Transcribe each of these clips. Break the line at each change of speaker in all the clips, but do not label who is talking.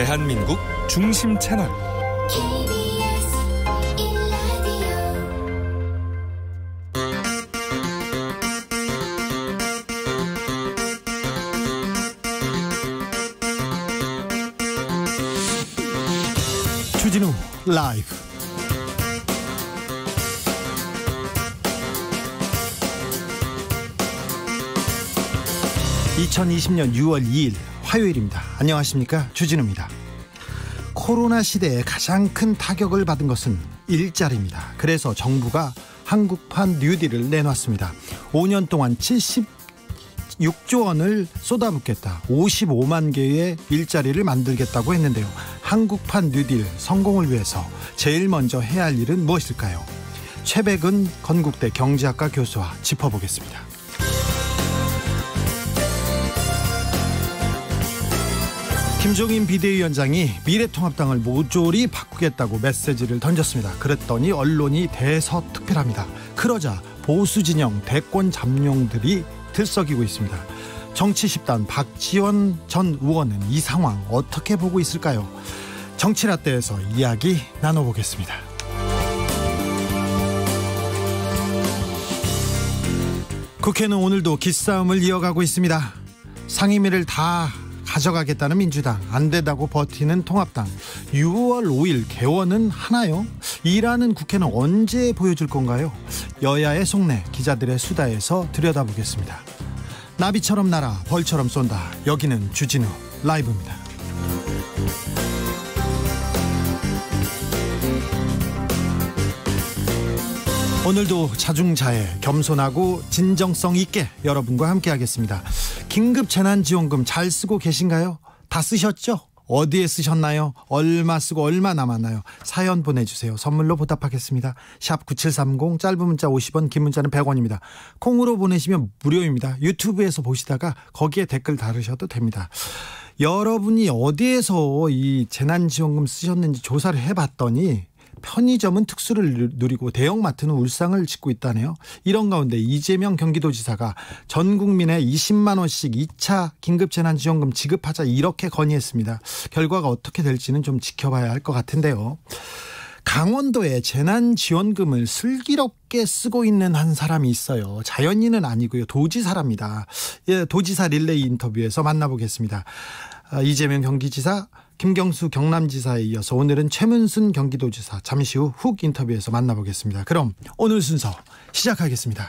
대한민국 중심 채널
주진우 라이브. (2020년 6월 2일) 화요일입니다. 안녕하십니까, 주진우입니다. 코로나 시대에 가장 큰 타격을 받은 것은 일자리입니다. 그래서 정부가 한국판 뉴딜을 내놨습니다. 5년 동안 76조 원을 쏟아붓겠다, 55만 개의 일자리를 만들겠다고 했는데요. 한국판 뉴딜 성공을 위해서 제일 먼저 해야 할 일은 무엇일까요? 최백은 건국대 경제학과 교수와 짚어보겠습니다. 김종인 비대위원장이 미래통합당을 모조리 바꾸겠다고 메시지를 던졌습니다. 그랬더니 언론이 대서특필합니다. 그러자 보수 진영 대권 잠룡들이 들썩이고 있습니다. 정치 10단 박지원 전 의원은 이 상황 어떻게 보고 있을까요? 정치라떼에서 이야기 나눠보겠습니다. 국회는 오늘도 기싸움을 이어가고 있습니다. 상임위를 다 가져가겠다는 민주당, 안 된다고 버티는 통합당. 6월 5일 개원은 하나요? 일하는 국회는 언제 보여줄 건가요? 여야의 속내 기자들의 수다에서 들여다보겠습니다. 나비처럼 날아 벌처럼 쏜다. 여기는 주진우 라이브입니다. 오늘도 자중자애, 겸손하고 진정성 있게 여러분과 함께 하겠습니다. 긴급 재난지원금 잘 쓰고 계신가요? 다 쓰셨죠? 어디에 쓰셨나요? 얼마 쓰고 얼마 남았나요? 사연 보내주세요. 선물로 보답하겠습니다. 샵 9730, 짧은 문자 50원, 긴 문자는 100원입니다. 콩으로 보내시면 무료입니다. 유튜브에서 보시다가 거기에 댓글 달으셔도 됩니다. 여러분이 어디에서 이 재난지원금 쓰셨는지 조사를 해봤더니 편의점은 특수를 누리고 대형마트는 울상을 짓고 있다네요. 이런 가운데 이재명 경기도지사가 전 국민에 20만 원씩 2차 긴급재난지원금 지급하자, 이렇게 건의했습니다. 결과가 어떻게 될지는 좀 지켜봐야 할 것 같은데요. 강원도에 재난지원금을 슬기롭게 쓰고 있는 한 사람이 있어요. 자연인은 아니고요, 도지사랍니다. 예, 도지사 릴레이 인터뷰에서 만나보겠습니다. 이재명 경기지사, 김경수 경남지사에 이어서 오늘은 최문순 경기도지사, 잠시 후 훅 인터뷰에서 만나보겠습니다. 그럼 오늘 순서 시작하겠습니다.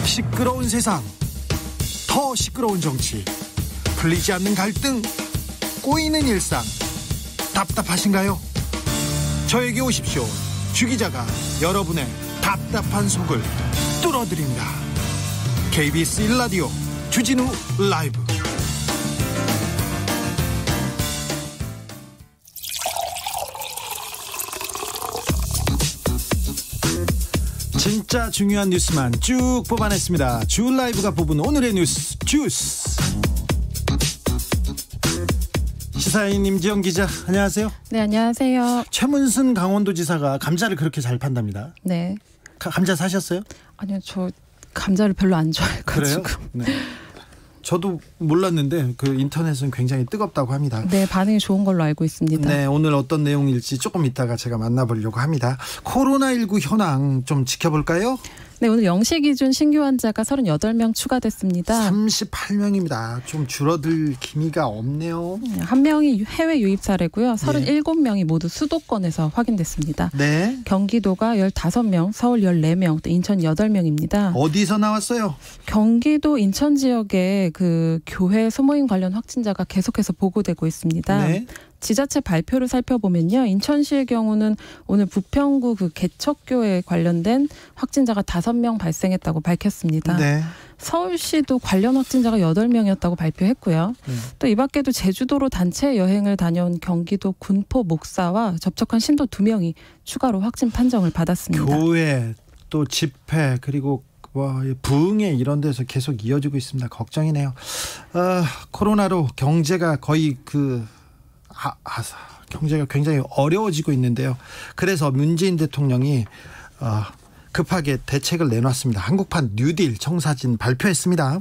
시끄러운 세상, 더 시끄러운 정치, 풀리지 않는 갈등, 꼬이는 일상, 답답하신가요? 저에게 오십시오. 주 기자가 여러분의 답답한 속을 뚫어드립니다. KBS 1라디오 주진우 라이브. 진짜 중요한 뉴스만 쭉 뽑아냈습니다. 주 라이브가 뽑은 오늘의 뉴스 주스. 시사인 임지영 기자, 안녕하세요.
네, 안녕하세요.
최문순 강원도지사가 감자를 그렇게 잘 판답니다.
네.
감자 사셨어요?
아니요, 저 감자를 별로 안 좋아해가지고.
그래요? 네. 저도 몰랐는데 그 인터넷은 굉장히 뜨겁다고 합니다.
네, 반응이 좋은 걸로 알고 있습니다.
네, 오늘 어떤 내용일지 조금 이따가 제가 만나보려고 합니다. 코로나19 현황 좀 지켜볼까요?
네, 오늘 0시 기준 신규 환자가 38명 추가됐습니다.
38명입니다. 좀 줄어들 기미가 없네요.
한 명이 해외 유입 사례고요. 37명이 모두 수도권에서 확인됐습니다.
네.
경기도가 15명, 서울 14명, 또 인천 8명입니다.
어디서 나왔어요?
경기도 인천 지역에 그 교회 소모임 관련 확진자가 계속해서 보고되고 있습니다.
네.
지자체 발표를 살펴보면요, 인천시의 경우는 오늘 부평구 그 개척교회 관련된 확진자가 5명 발생했다고 밝혔습니다.
네.
서울시도 관련 확진자가 8명이었다고 발표했고요. 또 이 밖에도 제주도로 단체 여행을 다녀온 경기도 군포 목사와 접촉한 신도 2명이 추가로 확진 판정을 받았습니다.
교회, 또 집회, 그리고 부흥회 이런 데서 계속 이어지고 있습니다. 걱정이네요. 코로나로 경제가 거의 경제가 굉장히 어려워지고 있는데요. 그래서 문재인 대통령이 급하게 대책을 내놨습니다. 한국판 뉴딜 청사진 발표했습니다.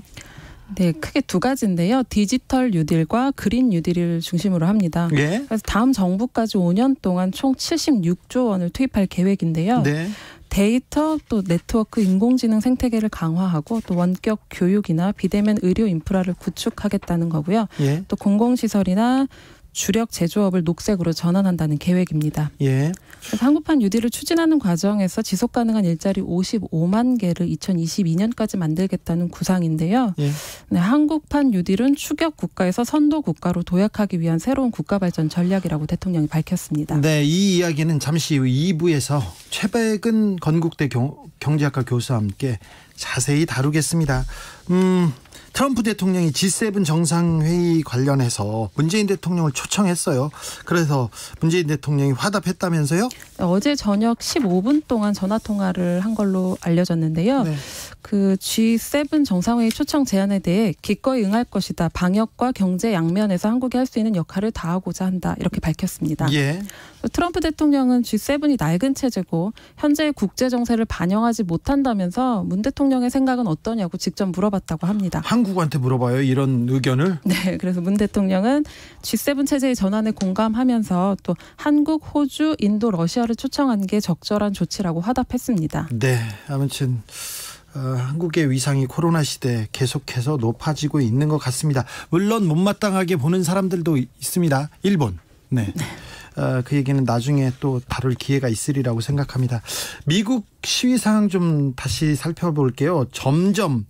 네, 크게 두 가지인데요. 디지털 뉴딜과 그린 뉴딜을 중심으로 합니다.
예.
그래서 다음 정부까지 5년 동안 총 76조 원을 투입할 계획인데요.
네.
데이터 또 네트워크 인공지능 생태계를 강화하고 또 원격 교육이나 비대면 의료 인프라를 구축하겠다는 거고요.
예.
또 공공시설이나 주력 제조업을 녹색으로 전환한다는 계획입니다.
예.
그래서 한국판 뉴딜을 추진하는 과정에서 지속 가능한 일자리 55만 개를 2022년까지 만들겠다는 구상인데요.
예.
네, 한국판 뉴딜은 추격 국가에서 선도 국가로 도약하기 위한 새로운 국가 발전 전략이라고 대통령이 밝혔습니다.
네, 이 이야기는 잠시 후 2부에서 최백은 건국대 경제학과 교수와 함께 자세히 다루겠습니다. 트럼프 대통령이 G7 정상회의 관련해서 문재인 대통령을 초청했어요. 그래서 문재인 대통령이 화답했다면서요?
어제 저녁 15분 동안 전화통화를 한 걸로 알려졌는데요.
네.
그 G7 정상회의 초청 제안에 대해 기꺼이 응할 것이다. 방역과 경제 양면에서 한국이 할 수 있는 역할을 다하고자 한다. 이렇게 밝혔습니다.
예.
트럼프 대통령은 G7이 낡은 체제고 현재의 국제 정세를 반영하지 못한다면서 문 대통령의 생각은 어떠냐고 직접 물어봤다고 합니다.
한국한테 물어봐요, 이런 의견을?
네, 그래서 문 대통령은 G7 체제의 전환에 공감하면서 또 한국, 호주, 인도, 러시아를 초청한 게 적절한 조치라고 화답했습니다.
네, 아무튼 한국의 위상이 코로나 시대에 계속해서 높아지고 있는 것 같습니다. 물론 못마땅하게 보는 사람들도 있습니다. 일본. 네. 그 얘기는 나중에 또 다룰 기회가 있으리라고 생각합니다. 미국 시위 상황 좀 다시 살펴볼게요. 점점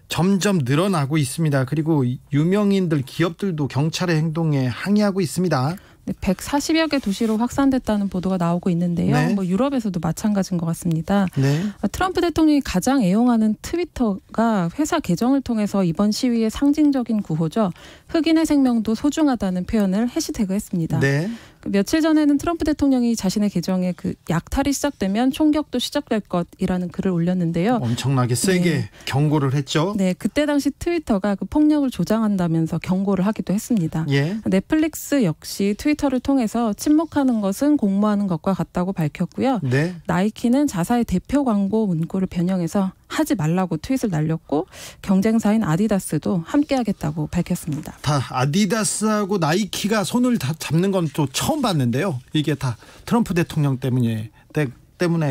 늘어나고 있습니다. 그리고 유명인들, 기업들도 경찰의 행동에 항의하고 있습니다.
140여 개 도시로 확산됐다는 보도가 나오고 있는데요.
네.
유럽에서도 마찬가지인 것 같습니다.
네.
트럼프 대통령이 가장 애용하는 트위터가 회사 계정을 통해서 이번 시위의 상징적인 구호죠. 흑인의 생명도 소중하다는 표현을 해시태그했습니다.
네.
며칠 전에는 트럼프 대통령이 자신의 계정에 그 약탈이 시작되면 총격도 시작될 것이라는 글을 올렸는데요.
엄청나게 세게
네.
경고를 했죠.
네, 그때 당시 트위터가 그 폭력을 조장한다면서 경고를 하기도 했습니다.
예.
넷플릭스 역시 트위터를 통해서 침묵하는 것은 공모하는 것과 같다고 밝혔고요.
네.
나이키는 자사의 대표 광고 문구를 변형해서 하지 말라고 트윗을 날렸고 경쟁사인 아디다스도 함께하겠다고 밝혔습니다.
다 아디다스하고 나이키가 손을 다 잡는 건 또 처음 봤는데요. 이게 다 트럼프 대통령 때문에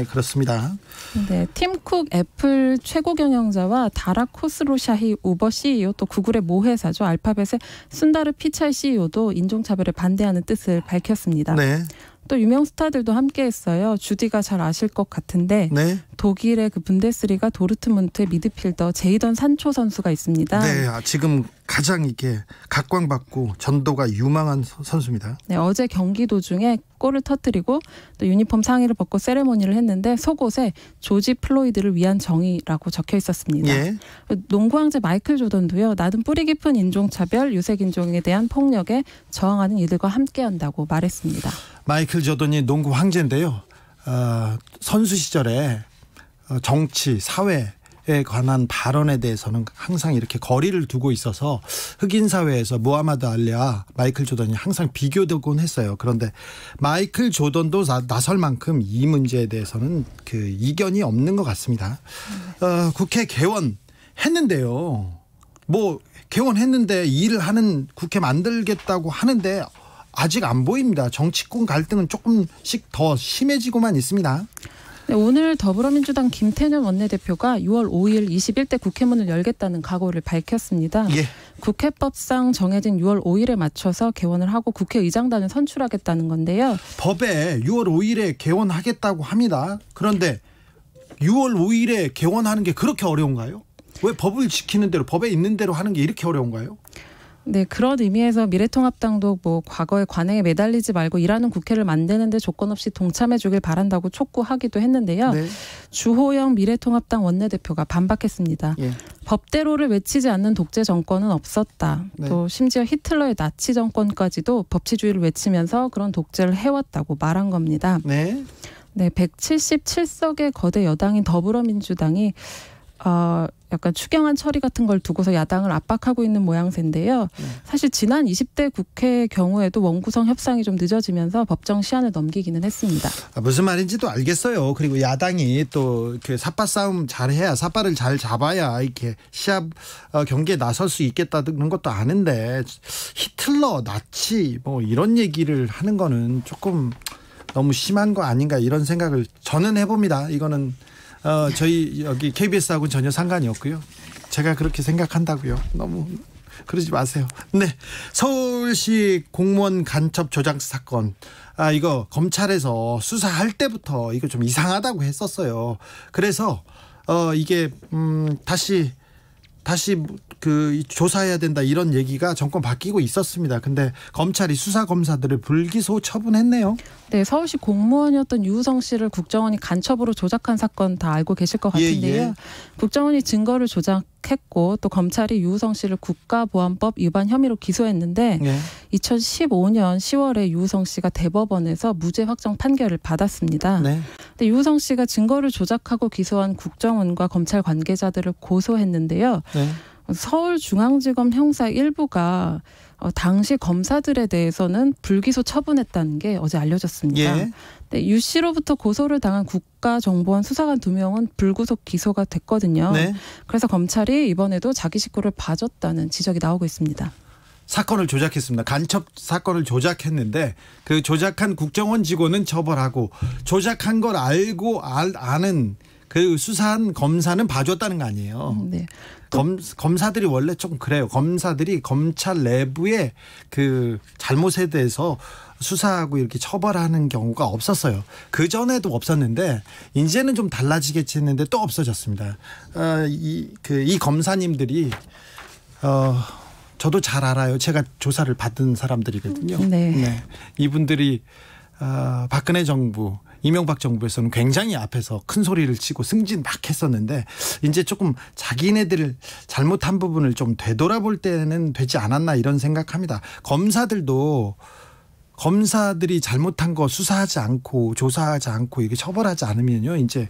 그렇습니다.
네, 팀 쿡 애플 최고 경영자와 다라 코스로샤히 우버 CEO 또 구글의 모회사죠. 알파벳의 순다르 피차이 CEO도 인종차별에 반대하는 뜻을 밝혔습니다.
네.
또 유명 스타들도 함께했어요. 주디가 잘 아실 것 같은데
네.
독일의 그 분데스리가 도르트문트의 미드필더 제이던 산초 선수가 있습니다.
네, 지금 가장 이렇게 각광받고 전도가 유망한 선수입니다.
네, 어제 경기 도중에 골을 터뜨리고 또 유니폼 상의를 벗고 세레모니를 했는데 속옷에 조지 플로이드를 위한 정의라고 적혀 있었습니다.
예.
농구 황제 마이클 조던도요. 나는 뿌리 깊은 인종차별, 유색인종에 대한 폭력에 저항하는 이들과 함께한다고 말했습니다.
마이클 조던이 농구 황제인데요. 선수 시절에 정치, 사회에 관한 발언에 대해서는 항상 이렇게 거리를 두고 있어서 흑인 사회에서 무하마드 알리와 마이클 조던이 항상 비교되곤 했어요. 그런데 마이클 조던도 나설 만큼 이 문제에 대해서는 그 이견이 없는 것 같습니다. 국회 개원했는데요. 개원했는데 일을 하는 국회 만들겠다고 하는데 아직 안 보입니다. 정치권 갈등은 조금씩 더 심해지고만 있습니다.
네, 오늘 더불어민주당 김태년 원내대표가 6월 5일 21대 국회문을 열겠다는 각오를 밝혔습니다.
예.
국회법상 정해진 6월 5일에 맞춰서 개원을 하고 국회의장단을 선출하겠다는 건데요.
법에 6월 5일에 개원하겠다고 합니다. 그런데 6월 5일에 개원하는 게 그렇게 어려운가요? 왜 법을 지키는 대로, 법에 있는 대로 하는 게 이렇게 어려운가요?
네, 그런 의미에서 미래통합당도 과거의 관행에 매달리지 말고 일하는 국회를 만드는데 조건 없이 동참해 주길 바란다고 촉구하기도 했는데요.
네.
주호영 미래통합당 원내대표가 반박했습니다.
예.
법대로를 외치지 않는 독재 정권은 없었다.
네.
또 심지어 히틀러의 나치 정권까지도 법치주의를 외치면서 그런 독재를 해왔다고 말한 겁니다.
네.
네, 177석의 거대 여당인 더불어민주당이 약간 추경안 처리 같은 걸 두고서 야당을 압박하고 있는 모양새인데요. 사실 지난 20대 국회 경우에도 원구성 협상이 좀 늦어지면서 법정 시한을 넘기기는 했습니다.
무슨 말인지도 알겠어요. 그리고 야당이 또 그 삿바 싸움 잘해야, 삿바를 잘 잡아야 이렇게 시합 경기에 나설 수 있겠다는 것도 아는데 히틀러, 나치 뭐 이런 얘기를 하는 거는 조금 너무 심한 거 아닌가 이런 생각을 저는 해봅니다. 이거는 저희 여기 KBS하고는 전혀 상관이 없고요. 제가 그렇게 생각한다고요. 너무 그러지 마세요. 네, 서울시 공무원 간첩 조작 사건. 이거 검찰에서 수사할 때부터 이거 좀 이상하다고 했었어요. 그래서 이게 다시 그 조사해야 된다 이런 얘기가 정권 바뀌고 있었습니다. 근데 검찰이 수사 검사들을 불기소 처분했네요.
네, 서울시 공무원이었던 유우성 씨를 국정원이 간첩으로 조작한 사건 다 알고 계실 것 같은데요.
예.
국정원이 증거를 조작했고 또 검찰이 유우성 씨를 국가보안법 위반 혐의로 기소했는데 2015년 10월에 유우성 씨가 대법원에서 무죄 확정 판결을 받았습니다.
네.
근데 유우성 씨가 증거를 조작하고 기소한 국정원과 검찰 관계자들을 고소했는데요.
네.
서울중앙지검 형사 1부가 당시 검사들에 대해서는 불기소 처분했다는 게 어제 알려졌습니다.
예.
네, 유 씨로부터 고소를 당한 국가정보원 수사관 2명은 불구속 기소가 됐거든요.
네.
그래서 검찰이 이번에도 자기 식구를 봐줬다는 지적이 나오고 있습니다.
사건을 조작했습니다. 간첩 사건을 조작했는데 그 조작한 국정원 직원은 처벌하고 조작한 걸 알고 아는 그 수사한 검사는 봐줬다는 거 아니에요.
네.
검사들이 원래 좀 그래요. 검사들이 검찰 내부의 그 잘못에 대해서 수사하고 이렇게 처벌하는 경우가 없었어요. 그 전에도 없었는데 이제는 좀 달라지겠지 했는데 또 없어졌습니다. 이 검사님들이 저도 잘 알아요. 제가 조사를 받은 사람들이거든요.
네.
이분들이 박근혜 정부, 이명박 정부에서는 굉장히 앞에서 큰 소리를 치고 승진 막 했었는데 이제 조금 자기네들 잘못한 부분을 좀 되돌아볼 때는 되지 않았나 이런 생각합니다. 검사들이 잘못한 거 수사하지 않고 조사하지 않고 이게 처벌하지 않으면요 이제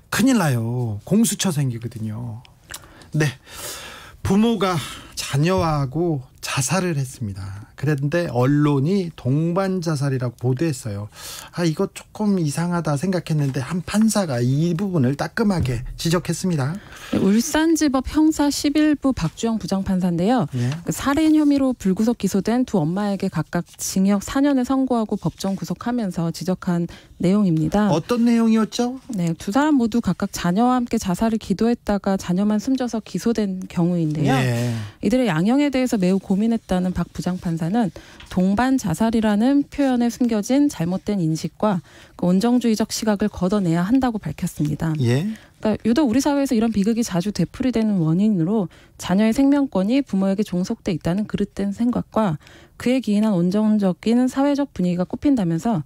큰일 나요. 공수처 생기거든요. 네, 부모가 자녀하고 자살을 했습니다. 그런데 언론이 동반 자살이라고 보도했어요. 이거 조금 이상하다 생각했는데 한 판사가 이 부분을 따끔하게 지적했습니다.
네, 울산지법 형사 11부 박주영 부장판사인데요.
네.
그 살인 혐의로 불구속 기소된 두 엄마에게 각각 징역 4년을 선고하고 법정 구속하면서 지적한 내용입니다.
어떤 내용이었죠?
네, 두 사람 모두 각각 자녀와 함께 자살을 기도했다가 자녀만 숨져서 기소된 경우인데요.
예.
이들의 양형에 대해서 매우 고민했다는 박 부장판사는 동반 자살이라는 표현에 숨겨진 잘못된 인식과 그 온정주의적 시각을 걷어내야 한다고 밝혔습니다.
예.
그러니까 유독 우리 사회에서 이런 비극이 자주 되풀이되는 원인으로 자녀의 생명권이 부모에게 종속돼 있다는 그릇된 생각과 그에 기인한 온정적인 사회적 분위기가 꼽힌다면서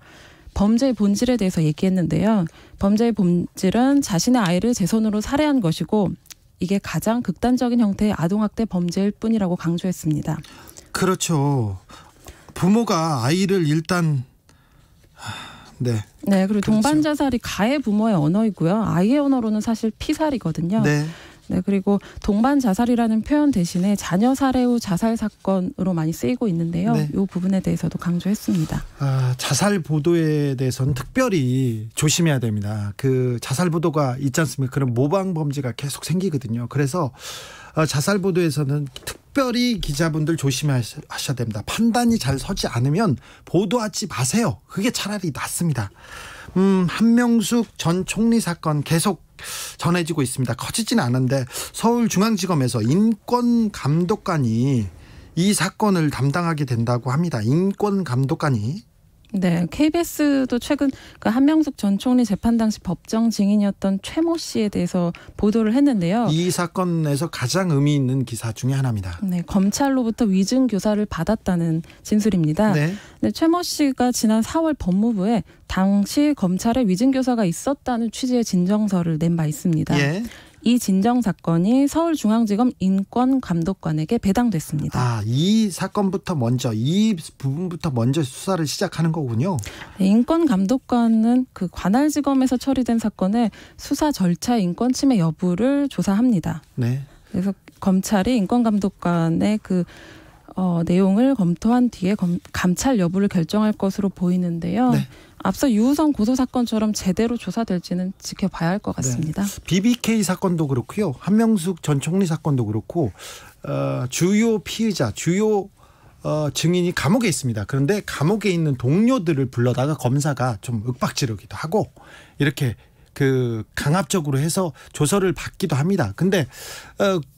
범죄의 본질에 대해서 얘기했는데요. 범죄의 본질은 자신의 아이를 제 손으로 살해한 것이고 이게 가장 극단적인 형태의 아동학대 범죄일 뿐이라고 강조했습니다.
그렇죠. 부모가 아이를 일단 네,
그리고
그렇죠.
동반 자살이 가해 부모의 언어이고요. 아이의 언어로는 사실 피살이거든요.
네.
그리고 동반 자살이라는 표현 대신에 자녀 살해 후 자살 사건으로 많이 쓰이고 있는데요.
네.
이 부분에 대해서도 강조했습니다.
자살 보도에 대해서는 특별히 조심해야 됩니다. 그 자살 보도가 있지 않습니까? 그런 모방 범죄가 계속 생기거든요. 그래서 자살 보도에서는 특별히 기자분들 조심하셔야 됩니다. 판단이 잘 서지 않으면 보도하지 마세요. 그게 차라리 낫습니다. 한명숙 전 총리 사건 계속 전해지고 있습니다. 커지지는 않은데 서울중앙지검에서 인권감독관이 이 사건을 담당하게 된다고 합니다. 인권감독관이. 네,
KBS도 최근 그 한명숙 전 총리 재판 당시 법정 증인이었던 최모 씨에 대해서 보도를 했는데요.
이 사건에서 가장 의미 있는 기사 중에 하나입니다.
네, 검찰로부터 위증 교사를 받았다는 진술입니다.
네.
네, 최모 씨가 지난 4월 법무부에 당시 검찰에 위증 교사가 있었다는 취지의 진정서를 낸 바 있습니다.
예.
이 진정 사건이 서울중앙지검 인권감독관에게 배당됐습니다.
이 사건부터 먼저 이 부분부터 먼저 수사를 시작하는 거군요.
네, 인권감독관은 그 관할지검에서 처리된 사건의 수사 절차 인권 침해 여부를 조사합니다.
네.
그래서 검찰이 인권감독관의 그 내용을 검토한 뒤에 감찰 여부를 결정할 것으로 보이는데요.
네.
앞서 유우성 고소 사건처럼 제대로 조사될지는 지켜봐야 할 것 같습니다.
네. BBK 사건도 그렇고요. 한명숙 전 총리 사건도 그렇고 주요 피의자, 주요 증인이 감옥에 있습니다. 그런데 감옥에 있는 동료들을 불러다가 검사가 좀 윽박지르기도 하고 이렇게 그 강압적으로 해서 조서를 받기도 합니다. 근데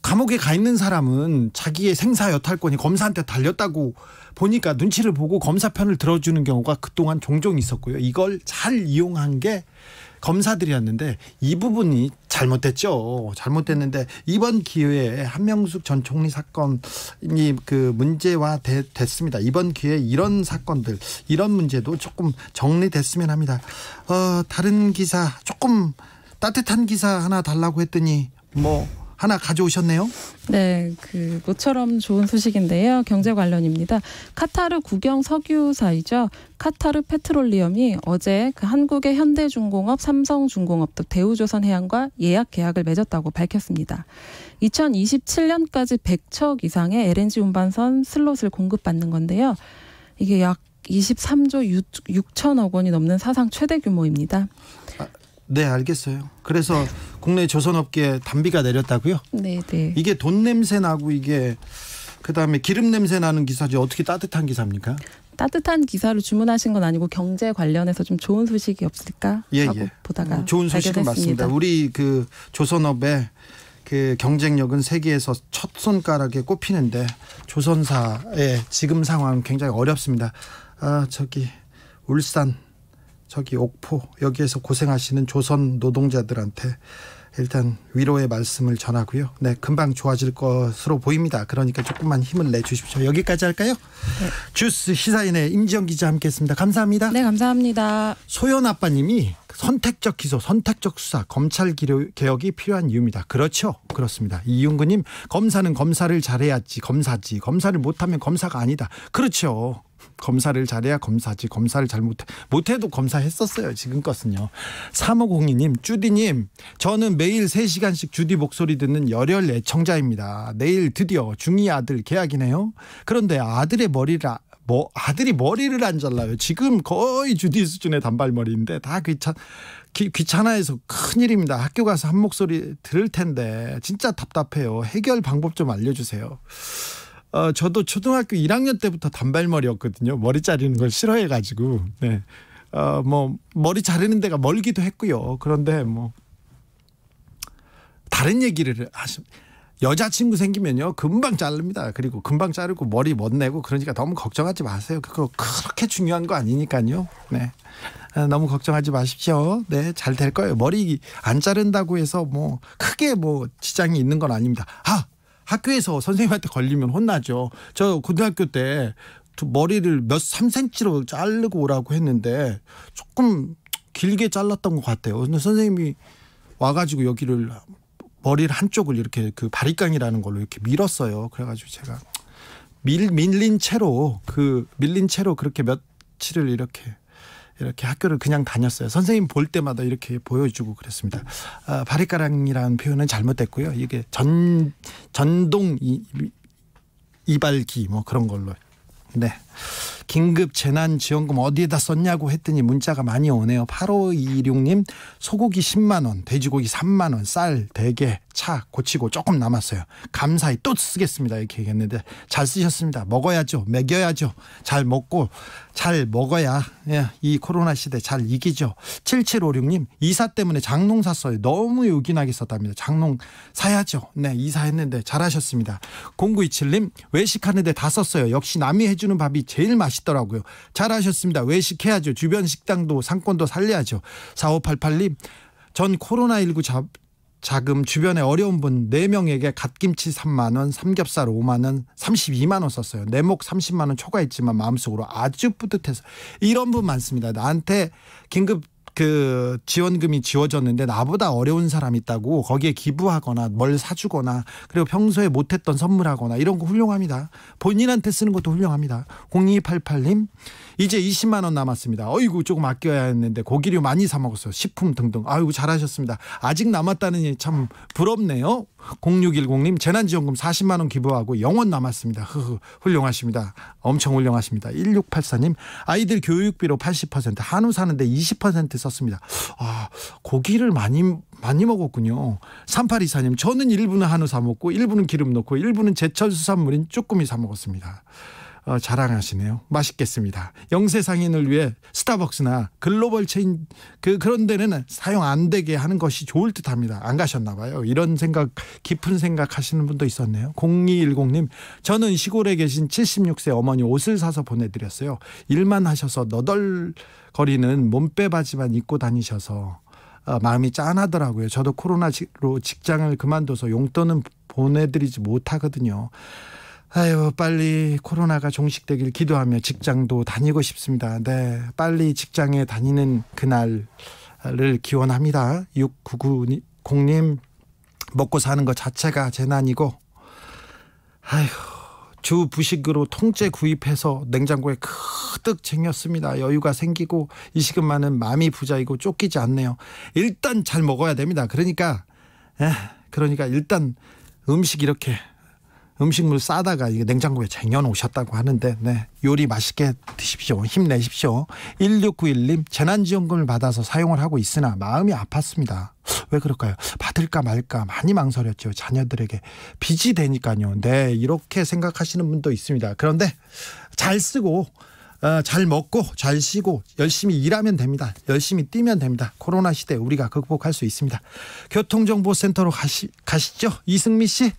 감옥에 가 있는 사람은 자기의 생사 여탈권이 검사한테 달렸다고 보니까 눈치를 보고 검사 편을 들어주는 경우가 그동안 종종 있었고요. 이걸 잘 이용한 게 검사들이었는데 이 부분이 잘못됐죠. 잘못됐는데 이번 기회에 한명숙 전 총리 사건이 그 문제화 됐습니다. 이번 기회에 이런 사건들, 이런 문제도 조금 정리됐으면 합니다. 다른 기사 조금 따뜻한 기사 하나 달라고 했더니 뭐 하나 가져오셨네요.
네, 모처럼 좋은 소식인데요. 경제 관련입니다. 카타르 국영 석유사이죠. 카타르 페트롤리엄이 어제 한국의 현대중공업, 삼성중공업 등 대우조선해양과 예약 계약을 맺었다고 밝혔습니다. 2027년까지 100척 이상의 LNG 운반선 슬롯을 공급받는 건데요. 이게 약 23조 6천억 원이 넘는 사상 최대 규모입니다.
네, 알겠어요. 그래서 국내 조선업계에 단비가 내렸다고요?
네.
이게 돈 냄새 나고 이게 그다음에 기름 냄새 나는 기사지 어떻게 따뜻한 기사입니까?
따뜻한 기사를 주문하신 건 아니고 경제 관련해서 좀 좋은 소식이 없을까 하고 보다가
좋은 소식은 맞습니다. 우리 그 조선업의 그 경쟁력은 세계에서 첫 손가락에 꼽히는데 조선사의 지금 상황은 굉장히 어렵습니다. 울산, 옥포 여기에서 고생하시는 조선 노동자들한테 일단 위로의 말씀을 전하고요. 네, 금방 좋아질 것으로 보입니다. 그러니까 조금만 힘을 내주십시오. 여기까지 할까요? 네. 주스 시사인의 임지영 기자 함께했습니다. 감사합니다.
네, 감사합니다.
소연 아빠님이 선택적 기소, 선택적 수사, 검찰 개혁이 필요한 이유입니다. 그렇죠. 그렇습니다. 이윤구님, 검사는 검사를 잘해야지 검사지. 검사를 못하면 검사가 아니다. 그렇죠. 검사를 잘해야 검사지. 검사를 못해도 검사했었어요. 지금껏은요. 3502님, 주디님, 저는 매일 3시간씩 주디 목소리 듣는 열혈 애청자입니다. 내일 드디어 중2 아들 개학이네요. 그런데 아들이 머리를 안 잘라요. 지금 거의 주디 수준의 단발머리인데 다 귀찮아해서 큰일입니다. 학교 가서 한 목소리 들을 텐데 진짜 답답해요. 해결 방법 좀 알려주세요. 저도 초등학교 1학년 때부터 단발머리였거든요. 머리 자르는 걸 싫어해가지고. 네. 머리 자르는 데가 멀기도 했고요. 그런데 다른 얘기를 여자친구 생기면요. 금방 자릅니다. 그리고 금방 자르고 머리 못 내고 그러니까 너무 걱정하지 마세요. 그거 그렇게 중요한 거 아니니까요. 네. 너무 걱정하지 마십시오. 네, 잘 될 거예요. 머리 안 자른다고 해서 크게 지장이 있는 건 아닙니다. 학교에서 선생님한테 걸리면 혼나죠. 저 고등학교 때 머리를 3cm로 자르고 오라고 했는데 조금 길게 잘랐던 것 같아요. 근데 선생님이 와가지고 여기를 머리를 한쪽을 이렇게 그 바리깡이라는 걸로 이렇게 밀었어요. 그래가지고 제가 밀린 채로 그렇게 며칠을 이렇게 학교를 그냥 다녔어요. 선생님 볼 때마다 이렇게 보여주고 그랬습니다. 바리가랑이라는 표현은 잘못됐고요. 이게 전동 이발기 그런 걸로. 네. 긴급 재난지원금 어디에다 썼냐고 했더니 문자가 많이 오네요. 8526님, 소고기 10만 원, 돼지고기 3만 원, 쌀, 대게, 차 고치고 조금 남았어요. 감사히 또 쓰겠습니다. 이렇게 얘기했는데 잘 쓰셨습니다. 먹어야죠. 먹여야죠. 잘 먹고 잘 먹어야 이 코로나 시대 잘 이기죠. 7756님, 이사 때문에 장롱 샀어요. 너무 요긴하게 썼답니다. 장롱 사야죠. 네, 이사했는데 잘하셨습니다. 0927님, 외식하는데 다 썼어요. 역시 남이 해주는 밥이 제일 맛있더라고요. 잘하셨습니다. 외식해야죠. 주변 식당도 상권도 살려야죠. 4588님, 전 코로나19 자금 주변에 어려운 분 4명에게 갓김치 3만 원, 삼겹살 5만 원, 32만 원 썼어요. 내목 30만 원 초과했지만 마음속으로 아주 뿌듯해서. 이런 분 많습니다. 나한테 긴급 그 지원금이 지워졌는데 나보다 어려운 사람 있다고 거기에 기부하거나 뭘 사주거나 그리고 평소에 못했던 선물하거나 이런 거 훌륭합니다. 본인한테 쓰는 것도 훌륭합니다. 0288님 이제 20만 원 남았습니다. 어이구 조금 아껴야 했는데 고기류 많이 사 먹었어요. 식품 등등. 아이고 잘하셨습니다. 아직 남았다니 참 부럽네요. 0610님 재난지원금 40만 원 기부하고 영원 남았습니다. 훌륭하십니다. 엄청 훌륭하십니다. 1684님 아이들 교육비로 80% 한우 사는데 20% 썼습니다. 고기를 많이 먹었군요. 3824님 저는 1부는 한우 사 먹고 1부는 기름 넣고 1부는 제철 수산물인 쭈꾸미 사 먹었습니다. 자랑하시네요. 맛있겠습니다. 영세상인을 위해 스타벅스나 글로벌 체인 그런 데는 사용 안 되게 하는 것이 좋을 듯합니다. 안 가셨나 봐요. 이런 생각 깊은 생각 하시는 분도 있었네요. 0210님 저는 시골에 계신 76세 어머니 옷을 사서 보내드렸어요. 일만 하셔서 너덜거리는 몸빼 바지만 입고 다니셔서 마음이 짠하더라고요. 저도 코로나로 직장을 그만둬서 용돈은 보내드리지 못하거든요. 아유 빨리 코로나가 종식되길 기도하며 직장도 다니고 싶습니다. 네, 빨리 직장에 다니는 그날을 기원합니다. 6990님 먹고 사는 것 자체가 재난이고 아유 주 부식으로 통째 구입해서 냉장고에 가득 쟁였습니다. 여유가 생기고 이 시간만은 마음이 부자이고 쫓기지 않네요. 일단 잘 먹어야 됩니다. 그러니까 일단 음식물 싸다가 이게 냉장고에 쟁여놓으셨다고 하는데 요리 맛있게 드십시오. 힘내십시오. 1691님 재난지원금을 받아서 사용을 하고 있으나 마음이 아팠습니다. 왜 그럴까요? 받을까 말까 많이 망설였죠. 자녀들에게 빚이 되니까요. 네, 이렇게 생각하시는 분도 있습니다. 그런데 잘 쓰고 잘 먹고 잘 쉬고 열심히 일하면 됩니다. 열심히 뛰면 됩니다. 코로나 시대 우리가 극복할 수 있습니다. 교통정보센터로 가시죠. 이승미 씨.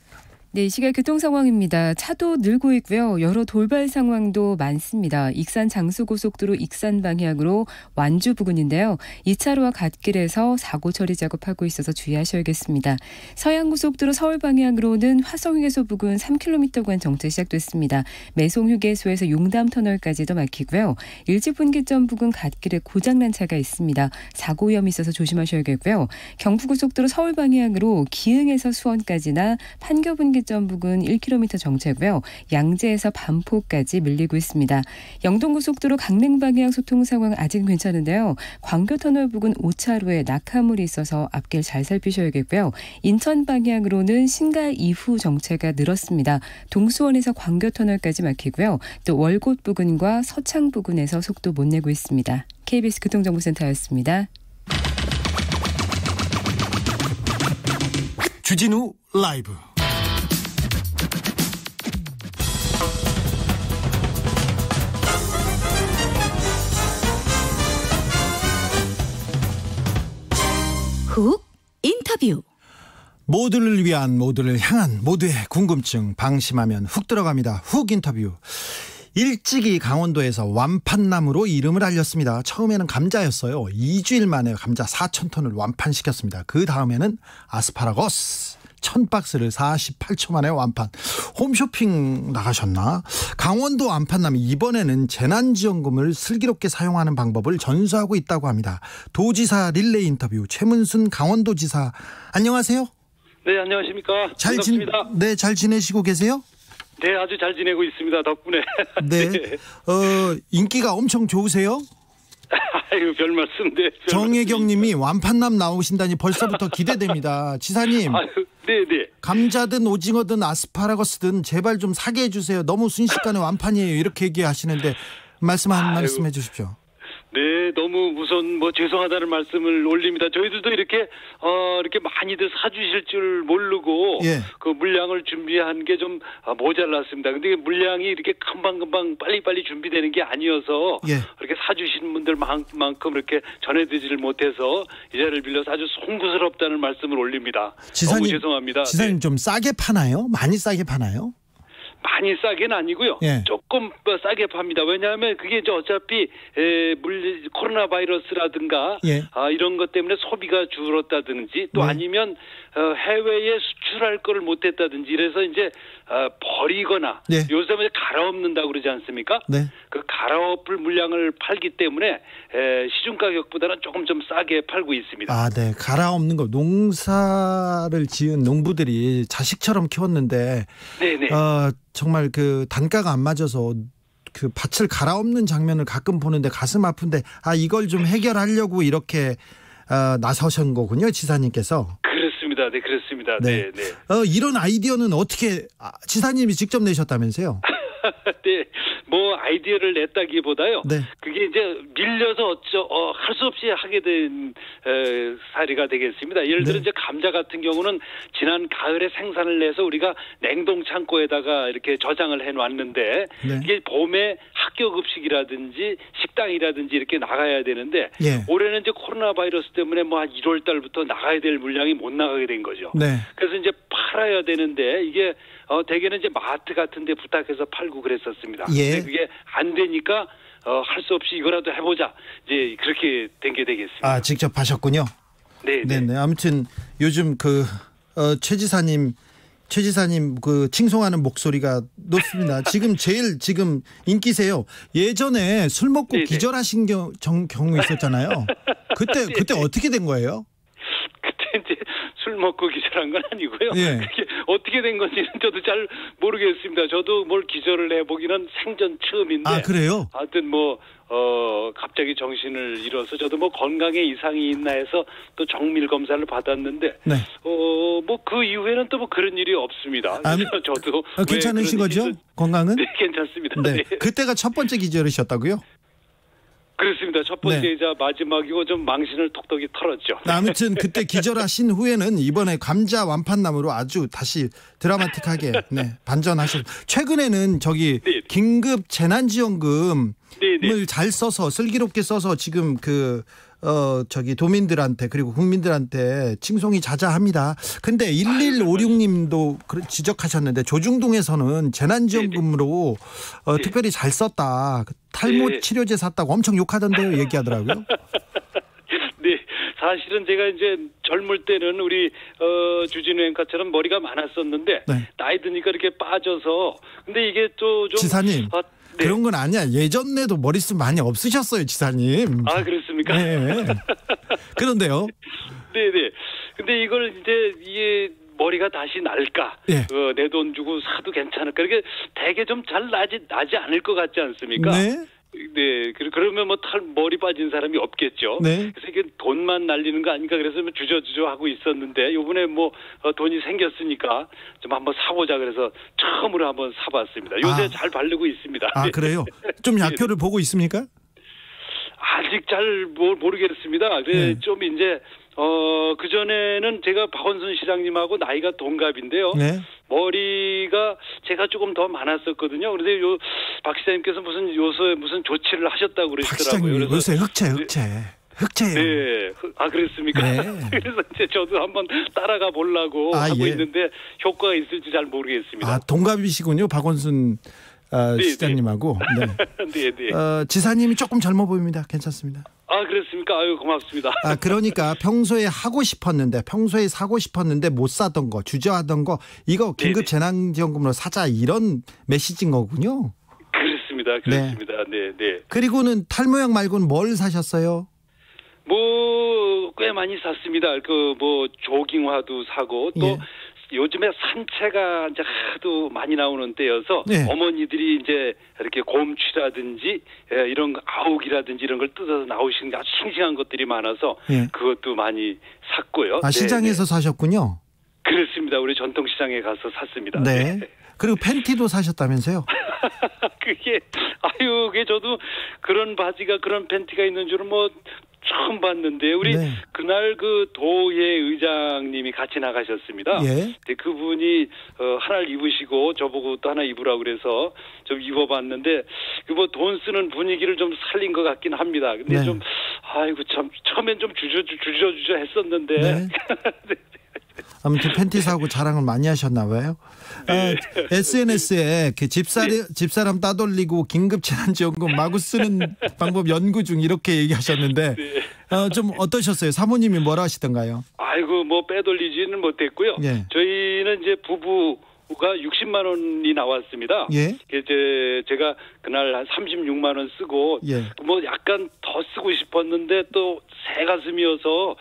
네, 이 시각 교통 상황입니다. 차도 늘고 있고요. 여러 돌발 상황도 많습니다. 익산 장수고속도로 익산 방향으로 완주 부근인데요. 2차로와 갓길에서 사고 처리 작업하고 있어서 주의하셔야겠습니다. 서양고속도로 서울 방향으로는 화성휴게소 부근 3km 구간 정체 시작됐습니다. 매송휴게소에서 용담터널까지도 막히고요. 일지분기점 부근 갓길에 고장난 차가 있습니다. 사고 위험이 있어서 조심하셔야겠고요. 경부고속도로 서울 방향으로 기흥에서 수원까지나 판교분기점 부근 1km 정체고요. 양재에서 반포까지 밀리고 있습니다. 영동고속도로 강릉 방향 소통 상황 아직 괜찮은데요. 광교터널 부근 5차로에 낙하물이 있어서 앞길 잘 살피셔야겠고요. 인천 방향으로는 신갈 이후 정체가 늘었습니다. 동수원에서 광교터널까지 막히고요. 또 월곶 부근과 서창 부근에서 속도 못 내고 있습니다. KBS 교통정보센터였습니다.
주진우 라이브.
훅 인터뷰.
모두를 위한 모두를 향한 모두의 궁금증 방심하면 훅 들어갑니다. 훅 인터뷰. 일찍이 강원도에서 완판나무로 이름을 알렸습니다. 처음에는 감자였어요. 2주일 만에 감자 4,000톤을 완판시켰습니다. 그 다음에는 아스파라거스 1000박스를 48초 만에 완판. 홈쇼핑 나가셨나? 강원도 완판남이 이번에는 재난지원금을 슬기롭게 사용하는 방법을 전수하고 있다고 합니다. 도지사 릴레이 인터뷰 최문순 강원도지사 안녕하세요.
네, 안녕하십니까. 반갑습니다.
잘 지내시고 계세요?
네, 아주 잘 지내고 있습니다. 덕분에.
네.
네.
인기가 엄청 좋으세요?
아유, 별 말씀. 네.
정혜경 님이 완판남 나오신다니 벌써부터 기대됩니다. 지사님.
아유, 네.
감자든 오징어든 아스파라거스든 제발 좀 사게 해주세요. 너무 순식간에 완판이에요. 이렇게 얘기하시는데 말씀 해 주십시오.
네, 너무 우선 죄송하다는 말씀을 올립니다. 저희들도 이렇게 많이들 사주실 줄 모르고 그 물량을 준비한 게 좀 모자랐습니다. 근데 물량이 이렇게 금방금방 빨리빨리 준비되는 게 아니어서 이렇게 사주신 분들만큼 이렇게 전해드리질 못해서 이 자리를 빌려서 아주 송구스럽다는 말씀을 올립니다.
지사님,
너무 죄송합니다.
지사님 좀 싸게 파나요? 많이 싸게 파나요?
많이 싸게는 아니고요. 조금 싸게 팝니다. 왜냐하면 그게 어차피 코로나 바이러스라든가 이런 것 때문에 소비가 줄었다든지 또 아니면 해외에 수출할 걸 못했다든지 이래서 이제 버리거나
네.
요즘에 갈아엎는다고 그러지 않습니까?
네.
그 갈아엎을 물량을 팔기 때문에 시중 가격보다는 조금 좀 싸게 팔고 있습니다.
아, 네. 갈아엎는 거 농사를 지은 농부들이 자식처럼 키웠는데
네네.
정말 그 단가가 안 맞아서 그 밭을 갈아엎는 장면을 가끔 보는데 가슴 아픈데 이걸 좀 해결하려고 이렇게 나서신 거군요, 지사님께서.
그렇습니다. 네, 그렇습니다. 네, 네.
이런 아이디어는 어떻게 지사님이 직접 내셨다면서요?
네, 뭐 아이디어를 냈다기보다요.
네.
그게 이제 밀려서 할 수 없이 하게 된 사례가 되겠습니다. 예를 들어 이제 감자 같은 경우는 지난 가을에 생산을 해서 우리가 냉동 창고에다가 이렇게 저장을 해놨는데 이게 봄에 학교 급식이라든지 식당이라든지 이렇게 나가야 되는데 올해는 이제 코로나 바이러스 때문에 뭐 한 1월 달부터 나가야 될 물량이 못 나가게 된 거죠. 네. 그래서 이제 팔아야 되는데 이게 대개는 이제 마트 같은 데 부탁해서 팔고 그랬었습니다. 근데 그게 안 되니까 할 수 없이 이거라도 해보자. 이제 그렇게 된 게 되겠습니다.
직접 하셨군요.
네.
아무튼 요즘 최 지사님 그 칭송하는 목소리가 높습니다. 지금 인기세요. 예전에 술 먹고 기절하신 경우 있었잖아요. 그때 어떻게 된 거예요?
이제 술 먹고 기절한 건 아니고요. 그게 어떻게 된 건지는 저도 잘 모르겠습니다. 저도 뭘 기절을 해보기는 생전 처음인데.
그래요?
하여튼 갑자기 정신을 잃어서 저도 건강에 이상이 있나 해서 또 정밀 검사를 받았는데. 그 이후에는 또 그런 일이 없습니다. 저도
괜찮으신 거죠? 건강은?
네, 괜찮습니다.
네. 그때가 첫 번째 기절이셨다고요?
그렇습니다. 첫 번째이자 마지막이고 좀 망신을 톡톡히 털었죠.
아무튼 그때 기절하신 후에는 이번에 감자 완판나무로 아주 다시 드라마틱하게 반전하셨. 최근에는 긴급 재난지원금을 잘 써서 슬기롭게 써서 지금 도민들한테 그리고 국민들한테 칭송이 자자합니다. 근데 1156님도 지적하셨는데 조중동에서는 재난지원금으로 특별히 잘 썼다. 탈모 치료제 샀다고 엄청 욕하던데요. 얘기하더라고요.
네, 사실은 제가 이제 젊을 때는 우리 주진우 앵커처럼 머리가 많았었는데 나이 드니까 이렇게 빠져서 근데 이게 또 좀
지사님. 그런 건 아니야. 예전에도 머릿수 많이 없으셨어요, 지사님.
그렇습니까?
네. 그런데요.
네네. 근데 이걸 이게 머리가 다시 날까? 내 돈 주고 사도 괜찮을까? 이게 되게 좀 잘 나지 않을 것 같지 않습니까? 네, 그러면 머리 빠진 사람이 없겠죠. 그래서 이게 돈만 날리는 거 아닌가 그래서 주저주저 하고 있었는데 이번에 돈이 생겼으니까 좀 한번 사보자 그래서 처음으로 한번 사봤습니다. 요새 잘 바르고 있습니다.
그래요? 좀 약효를 보고 있습니까?
아직 잘 모르겠습니다. 좀 이제 그전에는 제가 박원순 시장님하고 나이가 동갑인데요. 머리가 제가 조금 더 많았었거든요. 그런데 박 시장님께서 무슨 조치를 하셨다고 그러시더라고요.
박 시장님 요새 흑채예요.
네. 그렇습니까? 그래서 이제 저도 한번 따라가 보려고 하고 있는데 효과가 있을지 잘 모르겠습니다.
동갑이시군요. 박원순 시장님하고.
네.
지사님이 조금 젊어 보입니다. 괜찮습니다.
그렇습니까? 고맙습니다.
그러니까 평소에 사고 싶었는데 못 사던 거, 주저하던 거, 이거 긴급 재난지원금으로 사자 이런 메시지인 거군요.
그렇습니다. 네.
그리고는 탈모약 말고는 뭘 사셨어요?
꽤 많이 샀습니다. 조깅화도 사고 또 요즘에 산채가 이제 하도 많이 나오는 때여서 어머니들이 이제 이렇게 곰취라든지 이런 아욱이라든지 이런 걸 뜯어서 나오시는 게 아주 싱싱한 것들이 많아서 그것도 많이 샀고요.
시장에서 사셨군요.
그렇습니다. 우리 전통시장에 가서 샀습니다.
네. 그리고 팬티도 사셨다면서요?
그게 저도 그런 바지가 그런 팬티가 있는 줄은 처음 봤는데 우리 그날 도예 의장님이 같이 나가셨습니다. 근데 그분이 하나를 입으시고 저보고 또 하나 입으라고 그래서 좀 입어봤는데 돈 쓰는 분위기를 좀 살린 것 같긴 합니다. 근데 좀 참 처음엔 좀 주저 했었는데
아무튼 팬티 사고 자랑을 많이 하셨나 봐요. 네. SNS에 집사람 따돌리고 긴급 재난지원금 마구 쓰는 방법 연구 중 이렇게 얘기하셨는데 좀 어떠셨어요? 사모님이 뭐라 하시던가요?
아이고 뭐 빼돌리지는 못했고요. 예. 저희는 이제 부부가 60만 원이 나왔습니다. 예. 이제 제가 그날 한 36만 원 쓰고 뭐 약간 더 쓰고 싶었는데 또 새 가슴이어서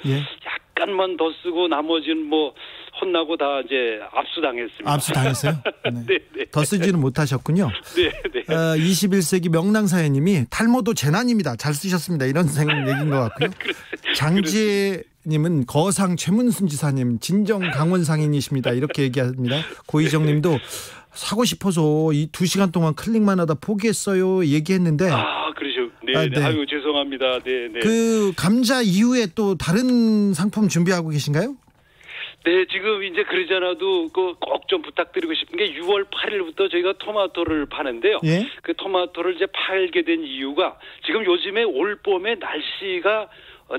약간만 더 쓰고 나머지는 뭐 혼나고 다 이제 압수당했습니다.
압수당했어요? 네.
네.
더 쓰지는 못하셨군요.
네.
21세기 명랑사연님이 탈모도 재난입니다. 잘 쓰셨습니다. 이런 얘기인 것 같고요. 장지혜님은 거상 최문순 지사님 진정 강원 상인이십니다. 이렇게 얘기합니다. 고희정님도 사고 싶어서 이 2시간 동안 클릭만 하다 포기했어요. 얘기했는데.
그러죠. 네. 아유 죄송합니다. 네.
그 감자 이후에 또 다른 상품 준비하고 계신가요?
네, 지금 이제 그러지 않아도 꼭 좀 부탁드리고 싶은 게 6월 8일부터 저희가 토마토를 파는데요. 예? 그 토마토를 이제 팔게 된 이유가 지금 요즘에 올 봄에 날씨가